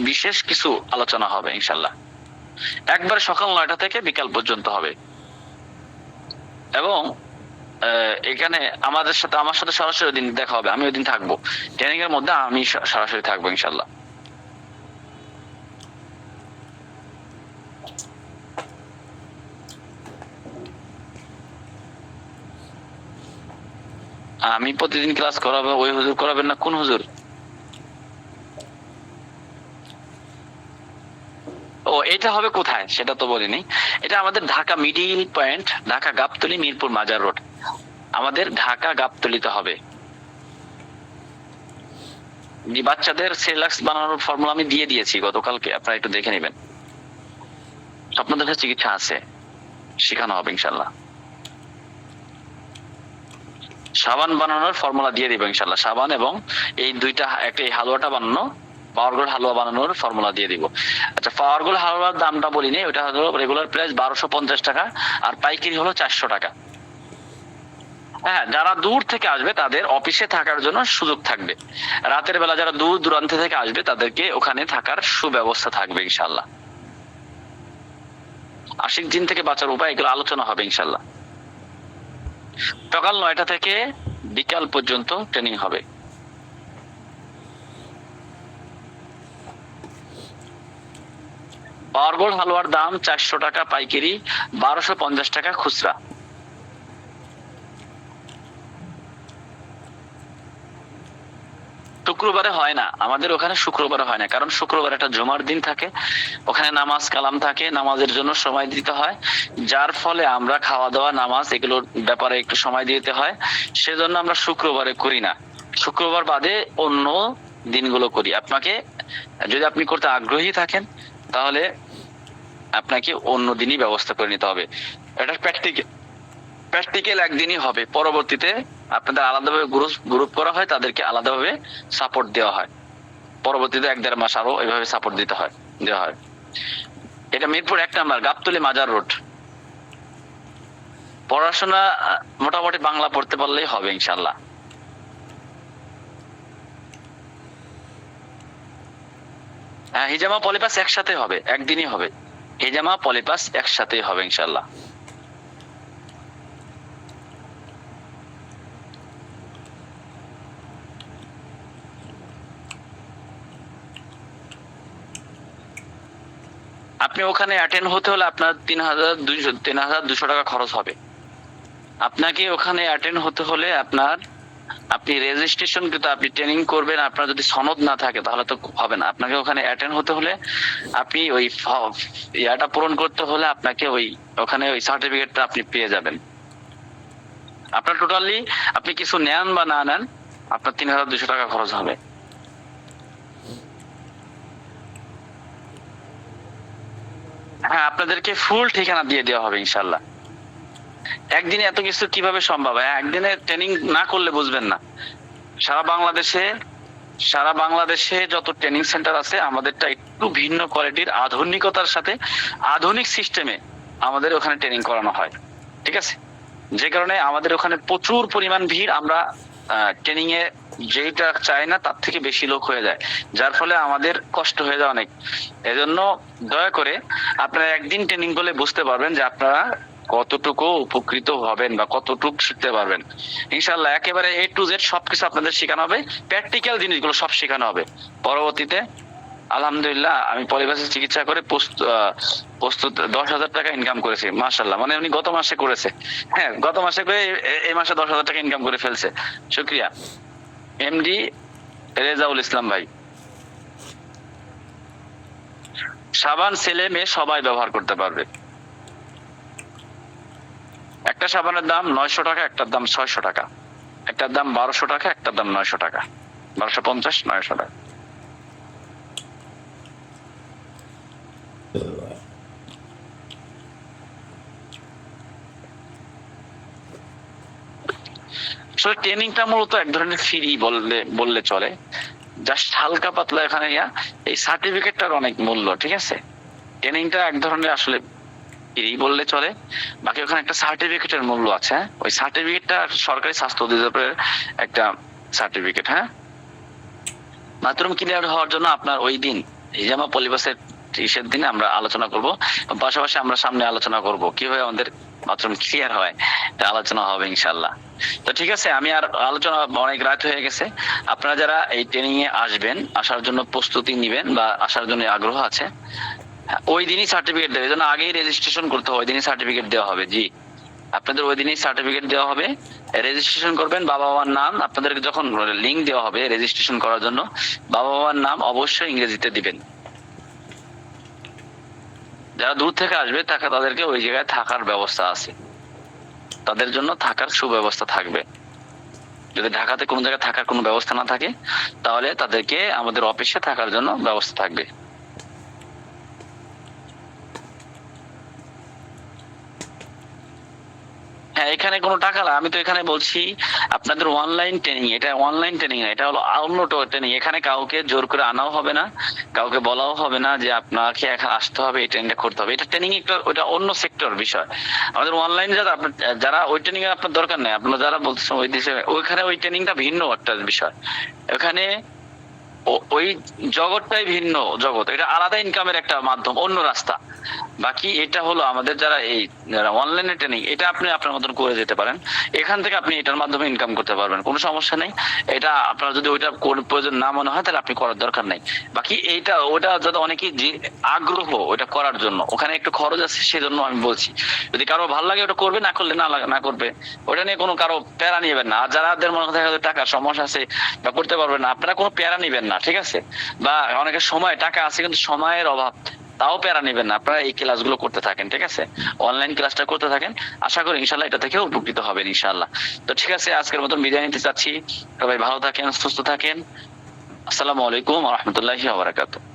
বিশেষ কিছু আলোচনা হবে ইনশাল্লাহ। একবারে সকাল 9টা থেকে বিকাল পর্যন্ত হবে, এবং এখানে আমার সাথে সরাসরি ওই দিন দেখা হবে, আমি ওই দিন থাকবো ট্রেনিং এর মধ্যে, আমি সরাসরি থাকবো ইনশাল্লাহ। আমি প্রতিদিন ক্লাস করাবো, ওই হুজুর করাবেন না? কোন হুজুর? ও, এটা হবে কোথায় সেটা তো বলিনি। এটা আমাদের ঢাকা মিডিল পয়েন্ট, ঢাকা গাবতলী, মিরপুর মাজার রোড, আমাদের ঢাকা গাবতলীতে হবে। বাচ্চাদের সেরেলাক্স বানানোর ফর্মুলা আমি দিয়ে দিয়েছি গতকালকে, আপনারা একটু দেখে নেবেন। স্বপ্নদোষের চিকিৎসা আছে, শেখানো হবে ইনশাল্লাহ। সাবান বানানোর ফর্মুলা দিয়ে দিব ইনশাল্লাহ। সাবান এবং এই দুইটা একটা এই হালুয়াটা বানানো, পাওয়ার গোল্ড হালুয়া বানানোর ফর্মুলা দিয়ে দিব। আচ্ছা, পাওয়ার গোল্ড হালুয়ার দামটা বলিনি, ওটা হলো রেগুলার প্রাইস 1250 টাকা, আর পাইকারি হলো 400 টাকা। হ্যাঁ, যারা দূর থেকে আসবে তাদের অফিসে থাকার জন্য সুযোগ থাকবে। রাতের বেলা যারা দূর দূরান্ত থেকে আসবে তাদেরকে ওখানে থাকার সুব্যবস্থা থাকবে ইনশাল্লাহ। আশিক জিন থেকে বাঁচার উপায়, এগুলো আলোচনা হবে ইনশাল্লাহ। সকাল 9টা থেকে বিকাল পর্যন্ত ট্রেনিং হবে। পাওয়ার গোল্ড হালুয়ার দাম 400 টাকা পাইকারি, 1250 টাকা খুচরা। শুক্রবারে হয় না আমাদের ওখানে, শুক্রবারে হয় না, কারণ শুক্রবার একটা জুমার দিন থাকে, ওখানে নামাজ কালাম থাকে, নামাজের জন্য সময় দিতে হয়, যার ফলে আমরা খাওয়া দাওয়া নামাজ এগুলোর ব্যাপারে একটু সময় দিতে হয়, সেজন্য আমরা শুক্রবারে করি না। শুক্রবার বাদে অন্য দিনগুলো করি। আপনাকে যদি আপনি করতে আগ্রহী থাকেন তাহলে আপনাকে অন্য দিনই ব্যবস্থা করে নিতে হবে। এটা প্র্যাকটিক্যাল একদিনই হবে, পরবর্তীতে আপনাদের আলাদাভাবে গ্রুপ করা হয়, তাদেরকে আলাদাভাবে সাপোর্ট দেওয়া হয়, পরবর্তীতে 1-1.5 মাস আরো এইভাবে সাপোর্ট দেওয়া হয়। এটা মিরপুর 1 নাম্বার, গাবতলী মাজার রোড। পড়াশোনা মোটামুটি বাংলা পড়তে পারলেই হবে ইনশাল্লাহ। হ্যাঁ, হিজামা পলিপাস একসাথে হবে, একদিনই হবে। হিজামা পলিপাস একসাথেই হবে ইনশাল্লাহ। আপনি ওখানে অ্যাটেন্ড হতে হলে আপনার 3200 টাকা খরচ হবে। আপনাকে ওখানে অ্যাটেন্ড হতে হলে আপনি রেজিস্ট্রেশন, কিন্তু আপনি ট্রেনিং করবেন, আপনার যদি সনদ না থাকে তাহলে তো হবে না। আপনাকে ওখানে অ্যাটেন্ড হতে হলে আপনি ওই ইয়াটা পূরণ করতে হলে আপনাকে ওখানে ওই সার্টিফিকেটটা আপনি পেয়ে যাবেন। আপনার টোটালি আপনি কিছু নেন বা না নেন, আপনার 3200 টাকা খরচ হবে। হ্যাঁ, আপনাদেরকে ফুল ঠিকানা দিয়ে দেওয়া হবে ইনশাল্লাহ। একদিনে এত কিছু কিভাবে সম্ভব? একদিনে ট্রেনিং না করলে বুঝবেন না। সারা বাংলাদেশে সারা বাংলাদেশে যত ট্রেনিং সেন্টার আছে, আমাদেরটা একটু ভিন্ন কোয়ালিটির, আধুনিকতার সাথে আধুনিক সিস্টেমে আমাদের ওখানে ট্রেনিং করানো হয়, ঠিক আছে? যে কারণে আমাদের ওখানে প্রচুর পরিমাণ ভিড়, আমরা ট্রেনিং এ যেটা চাই না তার থেকে বেশি লোক হয়ে যায়, যার ফলে আমাদের কষ্ট হয়ে যায় অনেক। এজন্য দয়া করে আপনারা একদিন ট্রেনিং করলে বুঝতে পারবেন যে আপনারা কতটুকু উপকৃত হবেন বা কতটুকু শিখতে পারবেন। ইনশাল্লাহ একেবারে A to Z সবকিছু আপনাদের শেখানো হবে, প্র্যাকটিক্যাল জিনিসগুলো সব শেখানো হবে। পরবর্তীতে আলহামদুলিল্লাহ আমি পলিবাসে চিকিৎসা করে প্রস্তুত 10,000 টাকা ইনকাম করেছি, মাশাল্লাহ। মানে উনি গত মাসে করেছে, হ্যাঁ গত মাসে করে এই মাসে 10,000 টাকা ইনকাম করে ফেলছে। শুক্রিয়া MD রেজাউল ইসলাম ভাই। সাবান ছেলে মেয়ে সবাই ব্যবহার করতে পারবে। একটা সাবানের দাম 900 টাকা, একটার দাম 600 টাকা, একটার দাম 1200 টাকা, একটার দাম 900 টাকা, 1250, 900 টাকা। আসলে ট্রেনিংটা মূলত এক ধরনের ফ্রি বললে চলে, জাস্ট হালকা পাতলা এখানে এই সার্টিফিকেটটার অনেক মূল্য, ঠিক আছে? ট্রেনিংটা এক ধরনের আসলে ফ্রি বললে চলে, বাকি ওখানে একটা সার্টিফিকেটের মূল্য আছে। ওই সার্টিফিকেটটা সরকারি স্বাস্থ্য অধিদপ্তরের একটা সার্টিফিকেট। হ্যাঁ, বাথরুম ক্লিয়ার হওয়ার জন্য আপনার ওই দিন হিজামা পলিবাসের ইসের দিনে আমরা আলোচনা করব, পাশাপাশি আমরা সামনে আলোচনা করব কিভাবে আমাদের বাথরুম ক্লিয়ার হয়, আলোচনা হবে ইনশাল্লাহ। তো ঠিক আছে, আমি আর আলোচনা, অনেক রাত হয়ে গেছে। আপনারা যারা এই ট্রেনিং এ আসবেন, আসার জন্য প্রস্তুতি নিবেন বা আসার জন্য আগ্রহ আছে, ওই দিনই সার্টিফিকেট দেবে, যেন আগেই রেজিস্ট্রেশন করতে হয়, ওই দিনই সার্টিফিকেট দেওয়া হবে। জি, আপনাদের ওই দিনই সার্টিফিকেট দেওয়া হবে, রেজিস্ট্রেশন করবেন। বাবা মার নাম আপনাদেরকে যখন লিংক দেওয়া হবে রেজিস্ট্রেশন করার জন্য, বাবা মার নাম অবশ্যই ইংরেজিতে দিবেন। যারা দূর থেকে আসবে তাদেরকে ওই জায়গায় থাকার ব্যবস্থা আছে, তাদের জন্য থাকার সুব্যবস্থা থাকবে। যদি ঢাকাতে কোনো জায়গায় থাকার কোনো ব্যবস্থা না থাকে তাহলে তাদেরকে আমাদের অফিসে থাকার জন্য ব্যবস্থা থাকবে। হ্যাঁ, এখানে কোনো টাকা না, আমি তো এখানে বলছি আপনাদের অনলাইন ট্রেনিং, এটা অনলাইন ট্রেনিং না, এটা হলো অন্য ট্রেনিং। এখানে কাউকে জোর করে আনাও হবে না, কাউকে বলাও হবে না যে আপনাকে এখানে আসতে হবে, এই ট্রেনিংটা করতে হবে। এটা ট্রেনিং একটা, ওটা অন্য সেক্টর বিষয়। আমাদের অনলাইন যারা যারা ওই ট্রেনিং এর আপনার দরকার নেই, আপনারা যারা বলছেন ওই দেশে, ওইখানে ওই ট্রেনিংটা ভিন্ন একটা বিষয়। ওখানে ওই জগৎটাই ভিন্ন জগৎ, এটা আলাদা ইনকামের একটা মাধ্যম, অন্য রাস্তা। বাকি এটা হলো আমাদের যারা এই অনলাইনে ট্রেনিং, এটা আপনি আপনার মতন করে যেতে পারেন, এখান থেকে আপনি এটার মাধ্যমে ইনকাম করতে পারবেন, কোনো সমস্যা নেই। এটা আপনার যদি ওইটা প্রয়োজন না মনে হয় তাহলে আপনি করার দরকার নেই। বাকি এইটা ওটা যাতে অনেকেই যে আগ্রহ ওটা করার জন্য, ওখানে একটু খরচ আছে সেজন্য আমি বলছি। যদি কারো ভালো লাগে ওটা করবে, না করলে না করবে, ওটা নিয়ে কোনো কারো প্যারা নিবেন না। আর যাদের মনে দেখা যায় টাকার সমস্যা আছে বা করতে পারবেন না, আপনারা কোনো প্যারা নিবেন না, ঠিক আছে? বা অনেকের সময় টাকা আছে কিন্তু সময়ের অভাব, তাও প্যারা নেবেন না, আপনারা এই ক্লাসগুলো করতে থাকেন, ঠিক আছে? অনলাইন ক্লাসটা করতে থাকেন, আশা করি ইনশাল্লাহ এটা থেকে উপকৃত হবেন ইনশাল্লাহ। তো ঠিক আছে, আজকের মতন বিদায় নিতে চাচ্ছি। সবাই ভালো থাকেন, সুস্থ থাকেন। আসসালামু আলাইকুম ওয়া রাহমাতুল্লাহি ওয়া বারাকাতুহু।